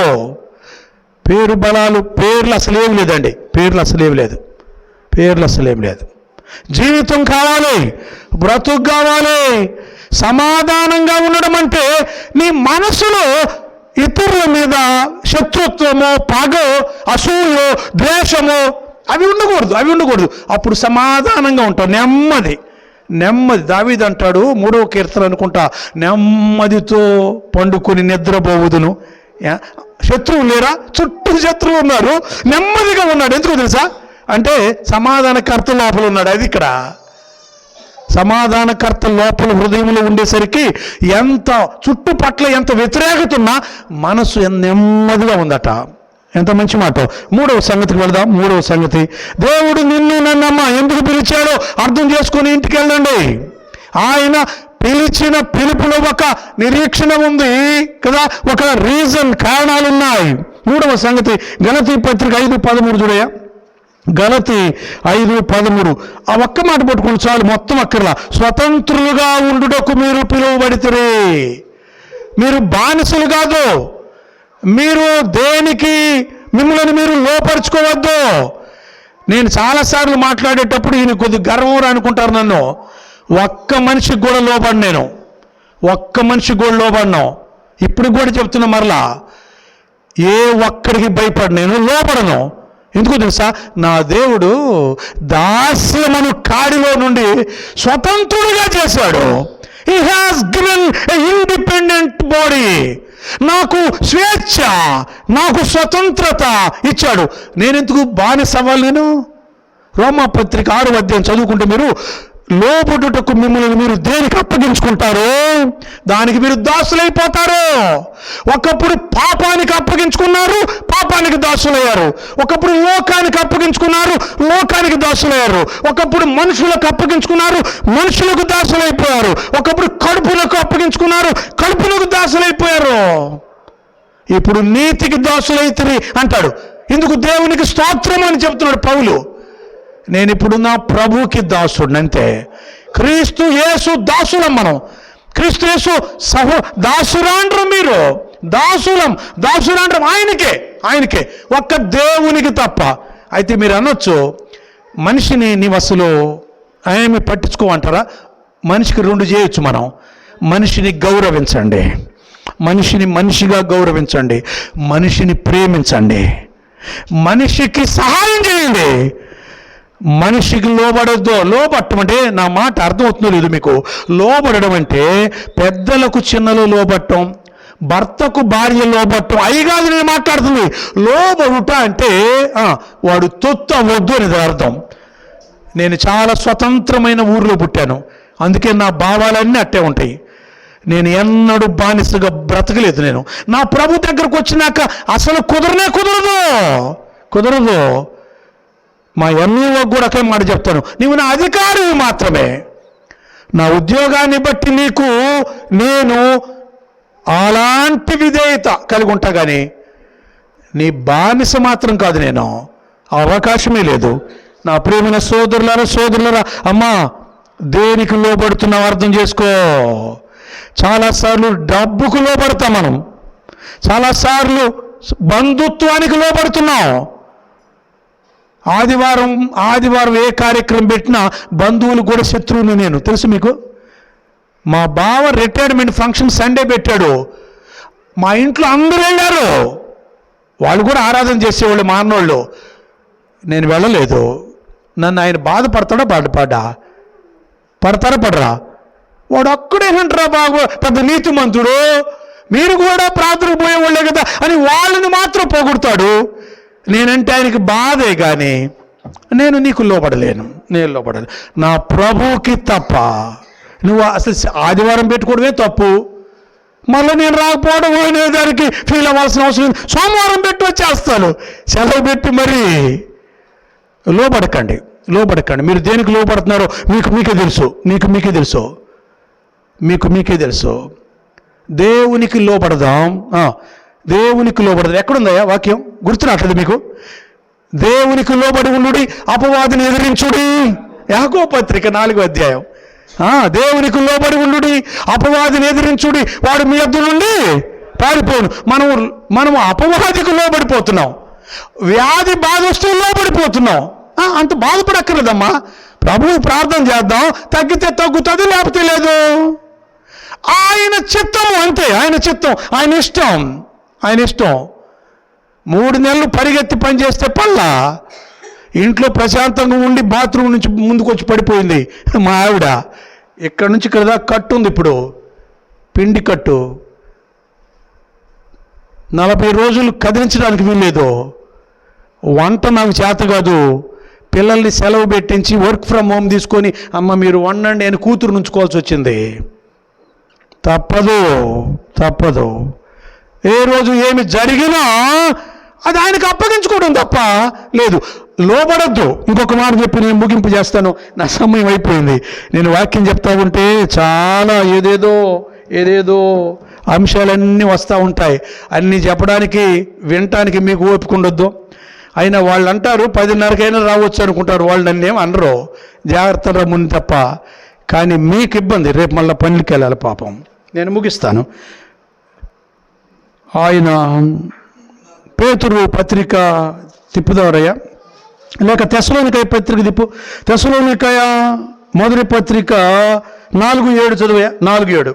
పేర్లు అసలేం లేదండి. పేర్లు అసలేం లేదు. జీవితం కావాలి, బ్రతుకు కావాలి. సమాధానంగా ఉండడం అంటే నీ మనసులో ఇతరుల మీద శత్రుత్వము, పగ, అసూయ, ద్వేషము అవి ఉండకూడదు. అప్పుడు సమాధానంగా ఉంటావు. నెమ్మది. దావీదు అంటాడు 3వ కీర్తన అనుకుంటా, నెమ్మదితో పండుకొని నిద్రపోవుదును. శత్రువులు లేరా? చుట్టూ శత్రువులు ఉన్నారు, నెమ్మదిగా ఉన్నాడు. ఎందుకు తెలుసా? అంటే సమాధానకర్త లోపల ఉన్నాడు. అది ఇక్కడ సమాధానకర్త లోపల హృదయంలో ఉండేసరికి ఎంత చుట్టుపట్ల ఎంత వ్యతిరేకత ఉన్నా మనసు నెమ్మదిగా ఉందట. ఎంత మంచి మాట. 3వ సంగతికి వెళదాం. 3వ సంగతి, దేవుడు నిన్ను నన్నమ్మ ఎందుకు పిలిచాడో అర్థం చేసుకుని ఇంటికి వెళ్ళండి. ఆయన పిలిచిన పిలుపులో ఒక నిరీక్షణ ఉంది కదా, ఒక రీజన్, కారణాలు ఉన్నాయి. 3వ సంగతి గలతీ పత్రిక 5:13 చూడయా. గలతీ 5:13 ఆ ఒక్క మాట పట్టుకుని చాలు, మొత్తం అక్కర్లా. స్వతంత్రులుగా ఉండుటకు మీరు పిలువబడితిరి. మీరు బానిసలు కాదు. మీరు దేనికి మిమ్మల్ని మీరు లోపరుచుకోవద్దు. నేను చాలాసార్లు మాట్లాడేటప్పుడు ఈయన కొద్ది గర్వం అనుకుంటారు నన్ను. ఒక్క మనిషికి కూడా లోబడి, నేను ఒక్క మనిషికి కూడా లోబడినా. ఇప్పుడు కూడా చెప్తున్నా, మరలా ఏ ఒక్కడికి భయపడి నేను లోపడను. ఎందుకు తెలుసా? నా దేవుడు దాస్యమను కాడిలో నుండి స్వతంత్రుడిగా చేశాడు. He has given an independent body. నాకు స్వేచ్ఛ, నాకు స్వతంత్రత ఇచ్చాడు. నేనెందుకు బానిస అవ్వాలి? నేను రోమాపత్రిక 6వ అధ్యాయం చదువుకుంటే మీరు లోబడుటకు మిమ్మల్ని మీరు దేనికి అప్పగించుకుంటారు, దానికి మీరు దాసులైపోతారు. ఒకప్పుడు పాపానికి అప్పగించుకున్నారు, పాపానికి దాసులయ్యారు. ఒకప్పుడు లోకానికి అప్పగించుకున్నారు, లోకానికి దాసులయ్యారు. ఒకప్పుడు మనుషులకు అప్పగించుకున్నారు, మనుషులకు దాసులైపోయారు. ఒకప్పుడు కడుపులకు అప్పగించుకున్నారు, కడుపులకు దాసులైపోయారు. ఇప్పుడు నీతికి దాసులైతిరి అంటాడు. ఇందుకు దేవునికి స్తోత్రం అని చెప్తున్నాడు పౌలు. నేను ఇప్పుడు నా ప్రభువుకి దాసుడిని అంతే. క్రీస్తు యేసు దాసులం మనం. క్రీస్తు యేసు దాసురాండ్రు, మీరు దాసురాండ్రం ఆయనకే ఒక్క దేవునికి తప్ప. అయితే మీరు అనొచ్చు, మనిషిని నీవు అసలు ఏమి పట్టించుకోమంటారా? మనిషికి 2 చేయొచ్చు మనం. మనిషిని గౌరవించండి, మనిషిని మనిషిగా గౌరవించండి, మనిషిని ప్రేమించండి, మనిషికి సహాయం చేయండి. మనిషికి లోబడద్దు. లోబట్టం అంటే, నా మాట అర్థమవుతుందో లేదు మీకు? లోబడడం అంటే పెద్దలకు చిన్నలు లోబట్టం, భర్తకు భార్య లోబట్టం అవి కాదు నేను మాట్లాడుతుంది. లోబడుట అంటే వాడు తొత్తు అవ్వద్దు అనేది అర్థం. నేను చాలా స్వతంత్రమైన ఊరిలో పుట్టాను, అందుకే నా భావాలన్నీ అట్టే ఉంటాయి. నేను ఎన్నడూ బానిసగా బ్రతకలేదు. నేను నా ప్రభు దగ్గరకు వచ్చినాక అసలు కుదరదు. మా ఎంఈఓ కూడా ఒకే మాట చెప్తాను, నీవు నా అధికారివి మాత్రమే. నా ఉద్యోగాన్ని బట్టి నేను అలాంటి విధేయత కలిగి ఉంటా, కానీ నీ బానిస మాత్రం కాదు. నేను అవకాశమే లేదు. నా ప్రియమైన సోదరులారా, అమ్మా దేనికి లోబడుతున్నావు అర్థం చేసుకో. చాలాసార్లు డబ్బుకు లోబడతాం మనం, చాలాసార్లు బంధుత్వానికి లోబడుతున్నాం. ఆదివారం ఏ కార్యక్రమం పెట్టినా బంధువులు కూడా శత్రువులు. నేను తెలుసు మీకు, మా బావ రిటైర్మెంట్ ఫంక్షన్ సండే పెట్టాడు. మా ఇంట్లో అందరూ వెళ్ళారు, వాళ్ళు కూడా ఆరాధన చేసేవాళ్ళు, మా అన్నోళ్ళు. నేను వెళ్ళలేదు. నన్ను ఆయన బాధపడతాడా? పడరా? వాడు ఒక్కడేంటరా బాబు పెద్ద నీతిమంతుడు, మీరు కూడా ప్రార్థనకు పోయేవాళ్ళే కదా అని వాళ్ళని మాత్రం పొగుడతాడు. నేనంటే ఆయనకి బాధే, కానీ నేను నీకు లోబడలేను. నా ప్రభువుకి తప్ప. నువ్వు అసలు ఆదివారం పెట్టుకోవడమే తప్పు, మళ్ళీ నేను రాకపోవడం దానికి ఫీల్ అవ్వాల్సిన అవసరం. సోమవారం పెట్టి వచ్చేస్తాను, సెలవు పెట్టి. మరి లోబడకండి. మీరు దేనికి లోబడుతున్నారో మీకే తెలుసు. దేవునికి లోబడదాం. ఎక్కడుందయ్యా వాక్యం? గుర్తురాట్లేదు మీకు? దేవునికి లోబడి ఉండుడి, అపవాదిని ఎదిరించుడి. యాకోబు పత్రిక 4వ అధ్యాయం. దేవునికి లోబడి ఉండుడి, అపవాదిని ఎదిరించుడి, వాడు మీ యొద్ద నుండి పారిపోను. మనం అపవాదికి లోబడిపోతున్నాం, వ్యాధి బాధ వస్తూ లోబడిపోతున్నాం. అంత బాధపడక్కర్లేదమ్మా. ప్రభువు ప్రార్థన చేద్దాం, తగ్గితే తగ్గుతుంది, లేకపోతే లేదు. ఆయన చిత్తము అంతే, ఆయన చిత్తం, ఆయన ఇష్టం, ఆయన ఇష్టం. 3 నెలలు పరిగెత్తి పని చేస్తే పల్లా ఇంట్లో ప్రశాంతంగా ఉండి బాత్రూమ్ నుంచి ముందుకు వచ్చి పడిపోయింది మా ఆవిడ. ఇక్కడ నుంచి ఇక్కడ దాకా కట్టు ఉంది, ఇప్పుడు పిండి కట్టు. 40 రోజులు కదిలించడానికి వీల్లేదు. వంట నాకు చేత కాదు. పిల్లల్ని సెలవు పెట్టించి వర్క్ ఫ్రమ్ హోమ్ తీసుకొని అమ్మ మీరు వండండి అని కూతురు నుంచుకోవాల్సి వచ్చింది. తప్పదు. ఏ రోజు ఏమి జరిగినా అది ఆయనకు అప్పగించుకోవడం తప్ప లేదు. లోబడద్దు. ఇంకొక మాట చెప్పి నేను ముగింపు చేస్తాను, నా సమయం అయిపోయింది. నేను వాక్యం చెప్తా ఉంటే చాలా ఏదేదో అంశాలన్నీ వస్తూ ఉంటాయి. అన్నీ చెప్పడానికి వినటానికి మీకు ఓపిక ఉండొద్దు. అయినా వాళ్ళు అంటారు 10:30కైనా రావచ్చు అనుకుంటారు. వాళ్ళు నన్ను ఏం అనరు, జాగ్రత్తగా ముందు తప్ప. కానీ మీకు ఇబ్బంది, రేపు మళ్ళీ పనులకి వెళ్ళాలి పాపం. నేను ముగిస్తాను. ఆయన పేతురు పత్రిక తిప్పుదారయ్య, లేక తెస్సలోనికయ పత్రిక తిప్పు. తెస్సలోనికయ మొదటి పత్రిక 4:7 చదువయ్యా. 4:7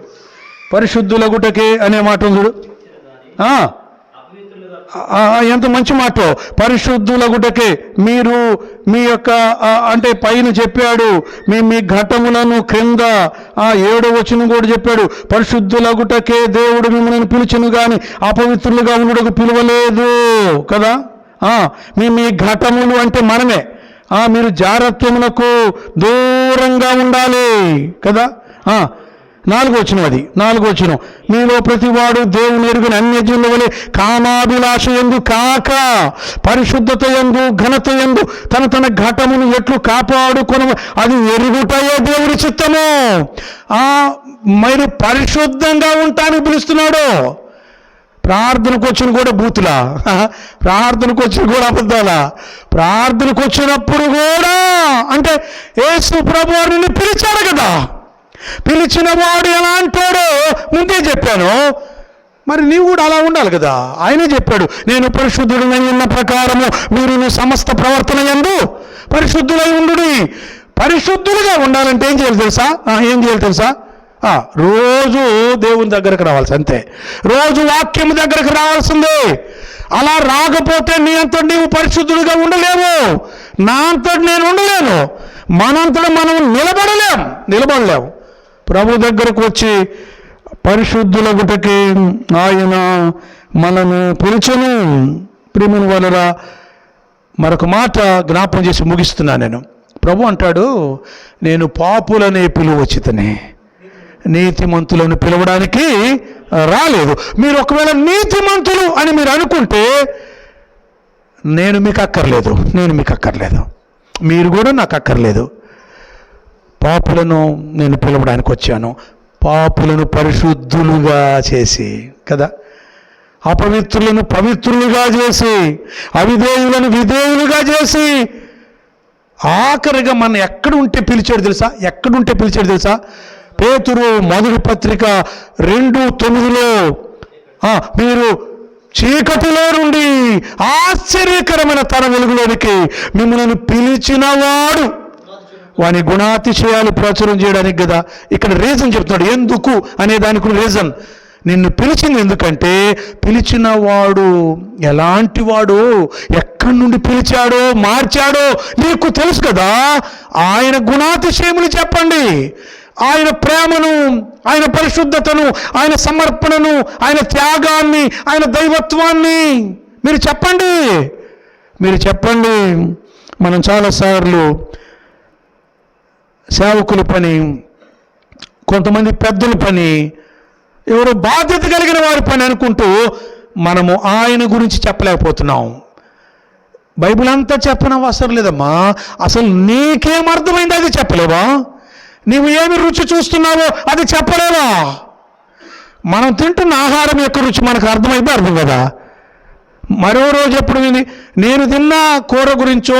పరిశుద్ధులగుటకే అనే మాట ఉంది చూడు. ఎంత మంచి మాట. పరిశుద్ధులగుటకే మీరు మీ యొక్క అంటే పైన చెప్పాడు, మీ ఘటములను క్రింద 7వ వచనం కూడా చెప్పాడు. పరిశుద్ధులగుటకే దేవుడు మిమ్మల్ని పిలిచెను కానీ అపవిత్రులుగా ఉండటకు పిలవలేదు కదా. మీ ఘటములు అంటే మనమే. మీరు జారత్వమునకు దూరంగా ఉండాలి కదా. 4వ వచనం, అది 4వ వచనం. మీలో ప్రతివాడు దేవుని ఎరుగిన అన్యజనుల వలె కామాభిలాష యందు కాక పరిశుద్ధత యందు ఘనత యందు తన ఘటమును ఎట్లు కాపాడుకొన అది ఎరుగుటయే దేవుడి చిత్తము. మీరు పరిశుద్ధంగా ఉంటానికి పిలుస్తున్నాడు. ప్రార్థనకు వచ్చిన కూడా బూతులా, ప్రార్థనకు వచ్చిన కూడా అబద్ధాలా? ప్రార్థనకు వచ్చినప్పుడు కూడా అంటే యేసు ప్రభువు నిన్ను పిలిచాడు కదా. పిలిచిన వాడు ఎలా అంటాడో ముందే చెప్పాను. మరి నీవు కూడా అలా ఉండాలి కదా. ఆయనే చెప్పాడు, నేను పరిశుద్ధుడనై ఉన్న ప్రకారము మీరు సమస్త ప్రవర్తన యందు పరిశుద్ధులై ఉండుడి. పరిశుద్ధులుగా ఉండాలంటే ఏం చేయాలి తెలుసా? రోజు దేవుని దగ్గరకు రావాల్సి, అంతే. రోజు వాక్యం దగ్గరకు రావాల్సిందే. అలా రాకపోతే నీ అంతటి నీవు పరిశుద్ధుడిగా ఉండలేవు, నా అంతటి నేను ఉండలేను, మనంతట మనం నిలబడలేము. ప్రభు దగ్గరకు వచ్చి పరిశుద్ధులగుటకి ఆయన మనను పిలిచెను. ప్రియమైన వాళ్ళరా, మరొక మాట జ్ఞాపం చేసి ముగిస్తున్నా నేను. ప్రభు అంటాడు, నేను పాపులనే పిలువచ్చితనే, నీతిమంతులను పిలవడానికి రాలేదు. మీరు ఒకవేళ నీతిమంతులు అని మీరు అనుకుంటే నేను మీకు అక్కర్లేదు, మీరు కూడా నాకు అక్కర్లేదు. పాపులను నేను పిలవడానికి వచ్చాను. పాపులను పరిశుద్ధులుగా చేసి కదా, అపవిత్రులను పవిత్రులుగా చేసి, అవిధేయులను విధేయులుగా చేసి, ఆఖరిగా మన ఎక్కడుంటే పిలిచాడు తెలుసా? పేతురు మొదటి పత్రిక 2:9 మీరు చీకటిలో నుండి ఆశ్చర్యకరమైన తన వెలుగులోనికి మిమ్మల్ని పిలిచిన వాడు వాని గుణాతిశయాలు ప్రచురం చేయడానికి కదా. ఇక్కడ రీజన్ చెప్తున్నాడు, ఎందుకు అనే దానికి రీజన్. నిన్ను పిలిచింది ఎందుకంటే, పిలిచిన వాడు ఎలాంటి వాడు, ఎక్కడి నుండి పిలిచాడో మార్చాడో నీకు తెలుసు కదా. ఆయన గుణాతిశయములు చెప్పండి, ఆయన ప్రేమను, ఆయన పరిశుద్ధతను, ఆయన సమర్పణను, ఆయన త్యాగాన్ని, ఆయన దైవత్వాన్ని మీరు చెప్పండి. మనం చాలాసార్లు సేవకుల పని, కొంతమంది పెద్దల పని, ఎవరో బాధ్యత కలిగిన వారి పని అనుకుంటూ మనము ఆయన గురించి చెప్పలేకపోతున్నాం. బైబిల్ అంతా చెప్పనవసరం లేదమ్మా. అసలు నీకేం అర్థమైంది అది చెప్పలేవా? నీవు ఏమి రుచి చూస్తున్నావో అది చెప్పలేవా? మనం తింటున్న ఆహారం యొక్క రుచి మనకు అర్థమైతే అర్థం కదా. మరో రోజు ఎప్పుడు నేను తిన్న కూర గురించో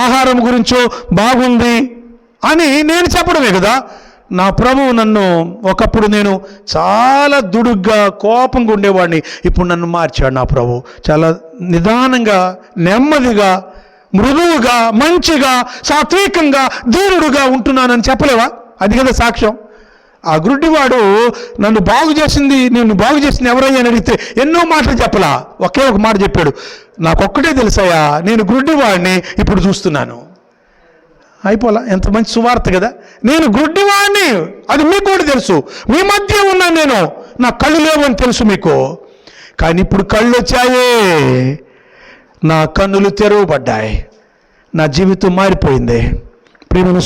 ఆహారం గురించో బాగుంది అని నేను చెప్పడమే కదా. నా ప్రభువు నన్ను, ఒకప్పుడు నేను చాలా దుడుగ్గా కోపంగా ఉండేవాడిని, ఇప్పుడు నన్ను మార్చాడు నా ప్రభు. చాలా నిదానంగా నెమ్మదిగా మృదువుగా, మంచిగా, సాత్వికంగా, దీనుడుగా ఉంటున్నానని చెప్పలేవా? అది కదా సాక్ష్యం. ఆ గుడ్డివాడు నిన్ను బాగు చేసింది ఎవరయ్యా అని అడిగితే ఎన్నో మాటలు చెప్పలా, ఒకే ఒక మాట చెప్పాడు, నాకొక్కటే తెలుసయ్యా, నేను గుడ్డివాడిని, ఇప్పుడు చూస్తున్నాను. అయిపోలా? ఎంత మంచి సువార్త కదా. నేను గుడ్డివాడిని, అది మీకు కూడా తెలుసు, మీ మధ్య ఉన్నాను నేను, నా కళ్ళు లేవని తెలుసు మీకు, కానీ ఇప్పుడు కళ్ళు వచ్చాయే, నా కన్నులు తెరవబడ్డాయి, నా జీవితం మారిపోయింది. ప్రియమైన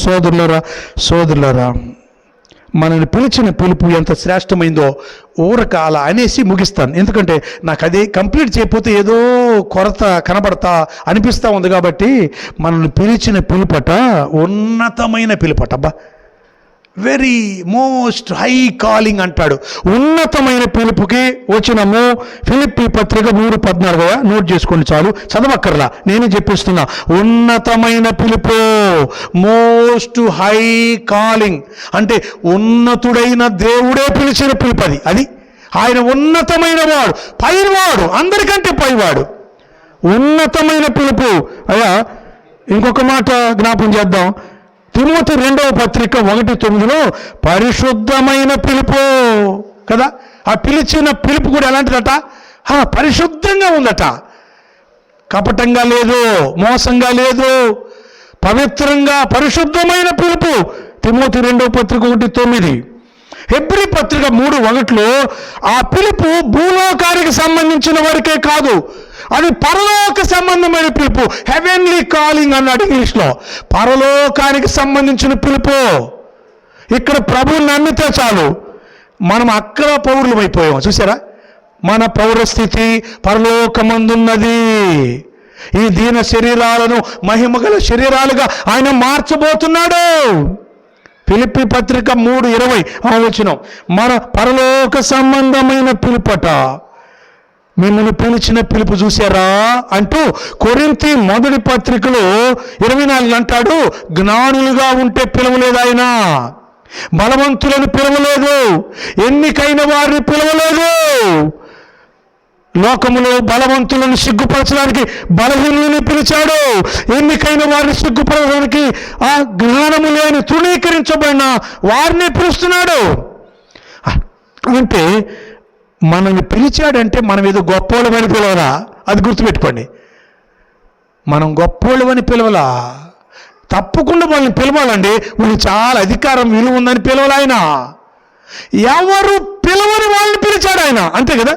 సోదరులారా, మనల్ని పిలిచిన పిలుపు ఎంత శ్రేష్టమైందో ఊరక అలా అనేసి ముగిస్తాను. ఎందుకంటే నాకు అదే కంప్లీట్ చేయకపోతే ఏదో కొరత కనబడతా అనిపిస్తూ ఉంది. కాబట్టి మనల్ని పిలిచిన పిలుపట ఉన్నతమైన పిలుపట. అబ్బా, వెరీ మోస్ట్ హై కాలింగ్ అంటాడు. ఉన్నతమైన పిలుపుకి వచ్చినాము. ఫిలిప్పీ పత్రిక 3:14 నోట్ చేసుకోండి, చాలు, చదవక్కర్లా, నేనే చెప్పిస్తున్నా. ఉన్నతమైన పిలుపు, మోస్ట్ హై కాలింగ్ అంటే ఉన్నతుడైన దేవుడే పిలిచిన పిలుపు. అది ఆయన ఉన్నతమైన వాడు, పైవాడు, అందరికంటే పైవాడు, ఉన్నతమైన పిలుపు. అయ్యా ఇంకొక మాట జ్ఞాపం చేద్దాం. తిమోతి 2వ పత్రిక 1:9 పరిశుద్ధమైన పిలుపు కదా. ఆ పిలిచిన పిలుపు కూడా ఎలాంటిదట? పరిశుద్ధంగా ఉందట, కపటంగా లేదు, మోసంగా లేదు, పవిత్రంగా పరిశుద్ధమైన పిలుపు. తిమోతి 2వ పత్రిక 1:9. హెబ్రీ పత్రిక 3:1 ఆ పిలుపు భూలోకానికి సంబంధించిన వారికే కాదు, అది పరలోక సంబంధమైన పిలుపు. హెవెన్లీ కాలింగ్ అన్నాడు ఇంగ్లీష్లో. పరలోకానికి సంబంధించిన పిలుపు. ఇక్కడ ప్రభువుని నమ్మితే చాలు, మనం అక్కడ పౌరులం అయిపోయాం. చూసారా, మన పౌరస్థితి పరలోకమందున్నది. ఈ దీన శరీరాలను మహిమగల శరీరాలుగా ఆయన మార్చబోతున్నాడు. ఫిలిప్పీ పత్రిక 3:20 మన పరలోక సంబంధమైన పిలుపట. మిమ్మల్ని పిలిచిన పిలుపు చూసారా అంటూ కొరింథీ 1 పత్రికలో 24 అంటాడు, జ్ఞానులుగా ఉంటే పిలవలేదు ఆయన, బలవంతులను పిలవలేదు, ఎన్నికైన వారిని పిలవలేదు, లోకములో బలవంతులను సిగ్గుపరచడానికి బలహీనులను పిలిచాడు, ఎన్నికైన వారిని సిగ్గుపరచడానికి ఆ జ్ఞానము లేని తృణీకరించబడిన వారిని పిలుస్తున్నాడు. అంటే మనల్ని పిలిచాడంటే మనం ఏదో గొప్పోళ్ళమని పిలవలా, అది గుర్తుపెట్టుకోండి. మనం గొప్పోళ్ళమని పిలవలా, తప్పకుండా వాళ్ళని పిలవాలండి. వాళ్ళు చాలా అధికారం, విలువ ఉందని పిలవాలి ఆయన. ఎవరు పిలవని వాళ్ళని పిలిచాడు ఆయన, అంతే కదా.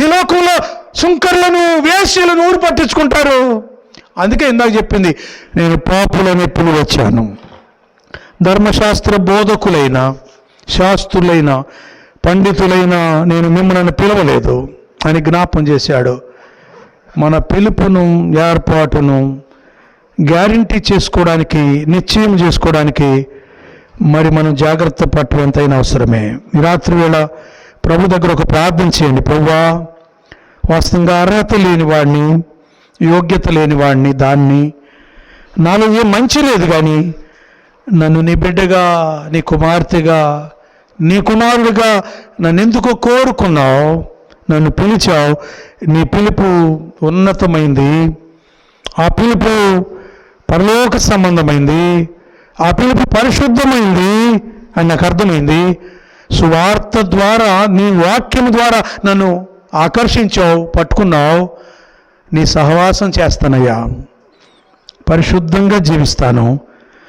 ఈ లోకంలో సుంకర్లను, వేశ్యలను ఊరు పట్టించుకుంటారు. అందుకే ఇందాక చెప్పింది, నేను పాపులని పిలువచ్చాను. ధర్మశాస్త్ర బోధకులైన, శాస్త్రులైన, పండితులైన నేను మిమ్మల్ని పిలవలేదు అని జ్ఞాపం చేశాడు. మన పిలుపును, ఏర్పాటును గ్యారంటీ చేసుకోవడానికి, నిశ్చయం చేసుకోవడానికి మరి మనం జాగ్రత్త పట్టడంతైనా అవసరమే. ఈ రాత్రి వేళ ప్రభు దగ్గర ఒక ప్రార్థన చేయండి. ప్రభువా, వాస్తవంగా అర్హత లేని వాడిని, యోగ్యత లేని వాడిని, దాన్ని నాలో ఏం మంచి లేదు, కానీ నన్ను నీ బిడ్డగా, నీ కుమార్తెగా, నీ కుమారుడిగా నన్ను ఎందుకో కోరుకున్నావు, నన్ను పిలిచావు. నీ పిలుపు ఉన్నతమైంది, ఆ పిలుపు పరలోక సంబంధమైంది, ఆ పిలుపు పరిశుద్ధమైంది అని నాకు అర్థమైంది. సువార్త ద్వారా, నీ వాక్యం ద్వారా నన్ను ఆకర్షించావు, పట్టుకున్నావు. నీ సహవాసం చేస్తానయ్యా, పరిశుద్ధంగా జీవిస్తాను,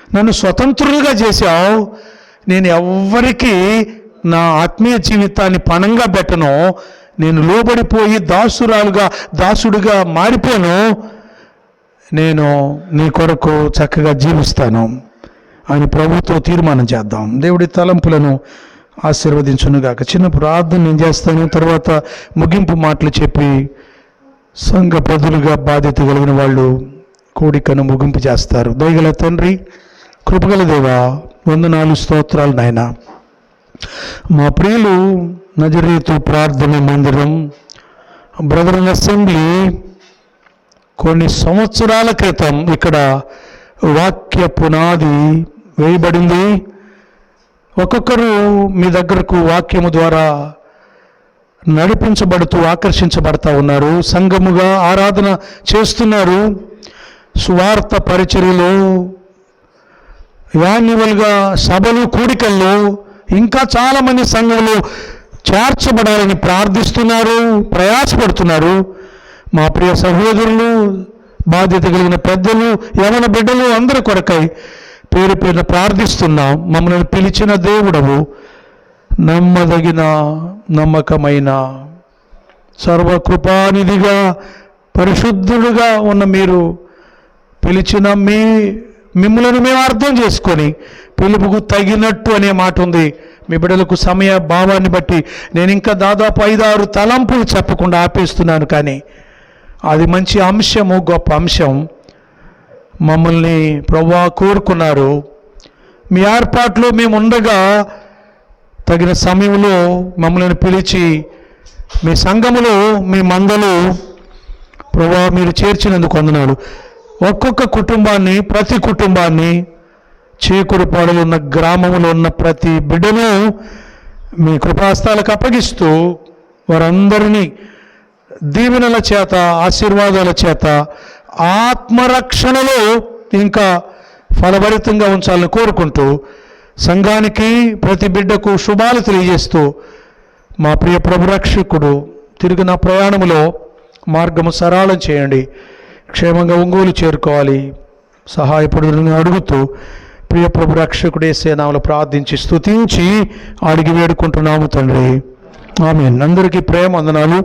నన్ను స్వతంత్రులుగా చేశావు. నేను ఎవ్వరికీ నా ఆత్మీయ జీవితాన్ని పణంగా పెట్టను, నేను లోబడిపోయి దాసుడుగా మారిపోను, నేను నీ కొరకు చక్కగా జీవిస్తాను అని ప్రభుతో తీర్మానం చేద్దాం. దేవుడి తలంపులను ఆశీర్వదించునుగాక. చిన్న ప్రార్థన నేను చేస్తాను, తర్వాత ముగింపు మాటలు చెప్పి సంఘ ప్రజలుగా బాధ్యత కలిగిన వాళ్ళు కోడికను ముగింపు చేస్తారు. దయగల తండ్రి, కృపగల దేవా, వందనాలు, స్తోత్రాలు నాయన. మా ప్రియులు నజరేతు ప్రార్థన మందిరం బ్రదర్ అసెంబ్లీ కొన్ని సంవత్సరాల క్రితం ఇక్కడ వాక్య పునాది వేయబడింది. ఒక్కొక్కరు మీ దగ్గరకు వాక్యము ద్వారా నడిపించబడుతూ ఆకర్షించబడతా ఉన్నారు, సంఘముగా ఆరాధన చేస్తున్నారు. సువార్త పరిచర్యలో, యాన్యువల్గా సభలు, కూడికల్లో ఇంకా చాలామంది సంఘంలో చేర్చబడాలని ప్రార్థిస్తున్నారు, ప్రయాసపడుతున్నారు. మా ప్రియ సహోదరులు, బాధ్యత కలిగిన పెద్దలు, యవన బిడ్డలు అందరి కొరకై పేరు పేరున ప్రార్థిస్తున్నాం. మమ్మల్ని పిలిచిన దేవుడవు, నమ్మదగిన నమ్మకమైన సర్వకృపానిధిగా పరిశుద్ధుడుగా ఉన్న మీరు పిలిచిన మిమ్మల్ని మేము అర్థం చేసుకొని పిలుపుకు తగినట్టు అనే మాట ఉంది. మీ బిడ్డలకు సమయ భావాన్ని బట్టి నేను ఇంకా దాదాపు 5-6 తలంపులు చెప్పకుండా ఆపేస్తున్నాను. కానీ అది మంచి అంశము, గొప్ప అంశం. మమ్మల్ని ప్రభువా కోరుకున్నారు. మీ ఏర్పాట్లో మేము ఉండగా తగిన సమయంలో మమ్మల్ని పిలిచి మీ సంఘములో, మీ మందలో ప్రభువా మీరు చేర్చినందుకు వందనాలు. ఒక్కొక్క కుటుంబాన్ని, ప్రతి కుటుంబాన్ని, చేకురుపాడులో ఉన్న గ్రామంలో ఉన్న ప్రతి బిడ్డను మీ కృపాస్తాలకు అప్పగిస్తూ వారందరినీ దీవెనల చేత, ఆశీర్వాదాల చేత, ఆత్మరక్షణలో ఇంకా ఫలభరితంగా ఉంచాలని కోరుకుంటూ సంఘానికి, ప్రతి బిడ్డకు శుభాలు తెలియజేస్తూ మా ప్రియ ప్రభు రక్షకుడు తిరిగి నా ప్రయాణములో మార్గము సరళం చేయండి, క్షేమంగా ఒంగోలు చేరుకోవాలి సహాయపడుదని అడుగుతూ ప్రియ ప్రభు రక్షకుడు యేసు నామములో ప్రార్థించి స్తుతించి అడిగి వేడుకుంటున్నాము తండ్రి. ఆమేన్. అందరికీ ప్రేమ వందనాలు.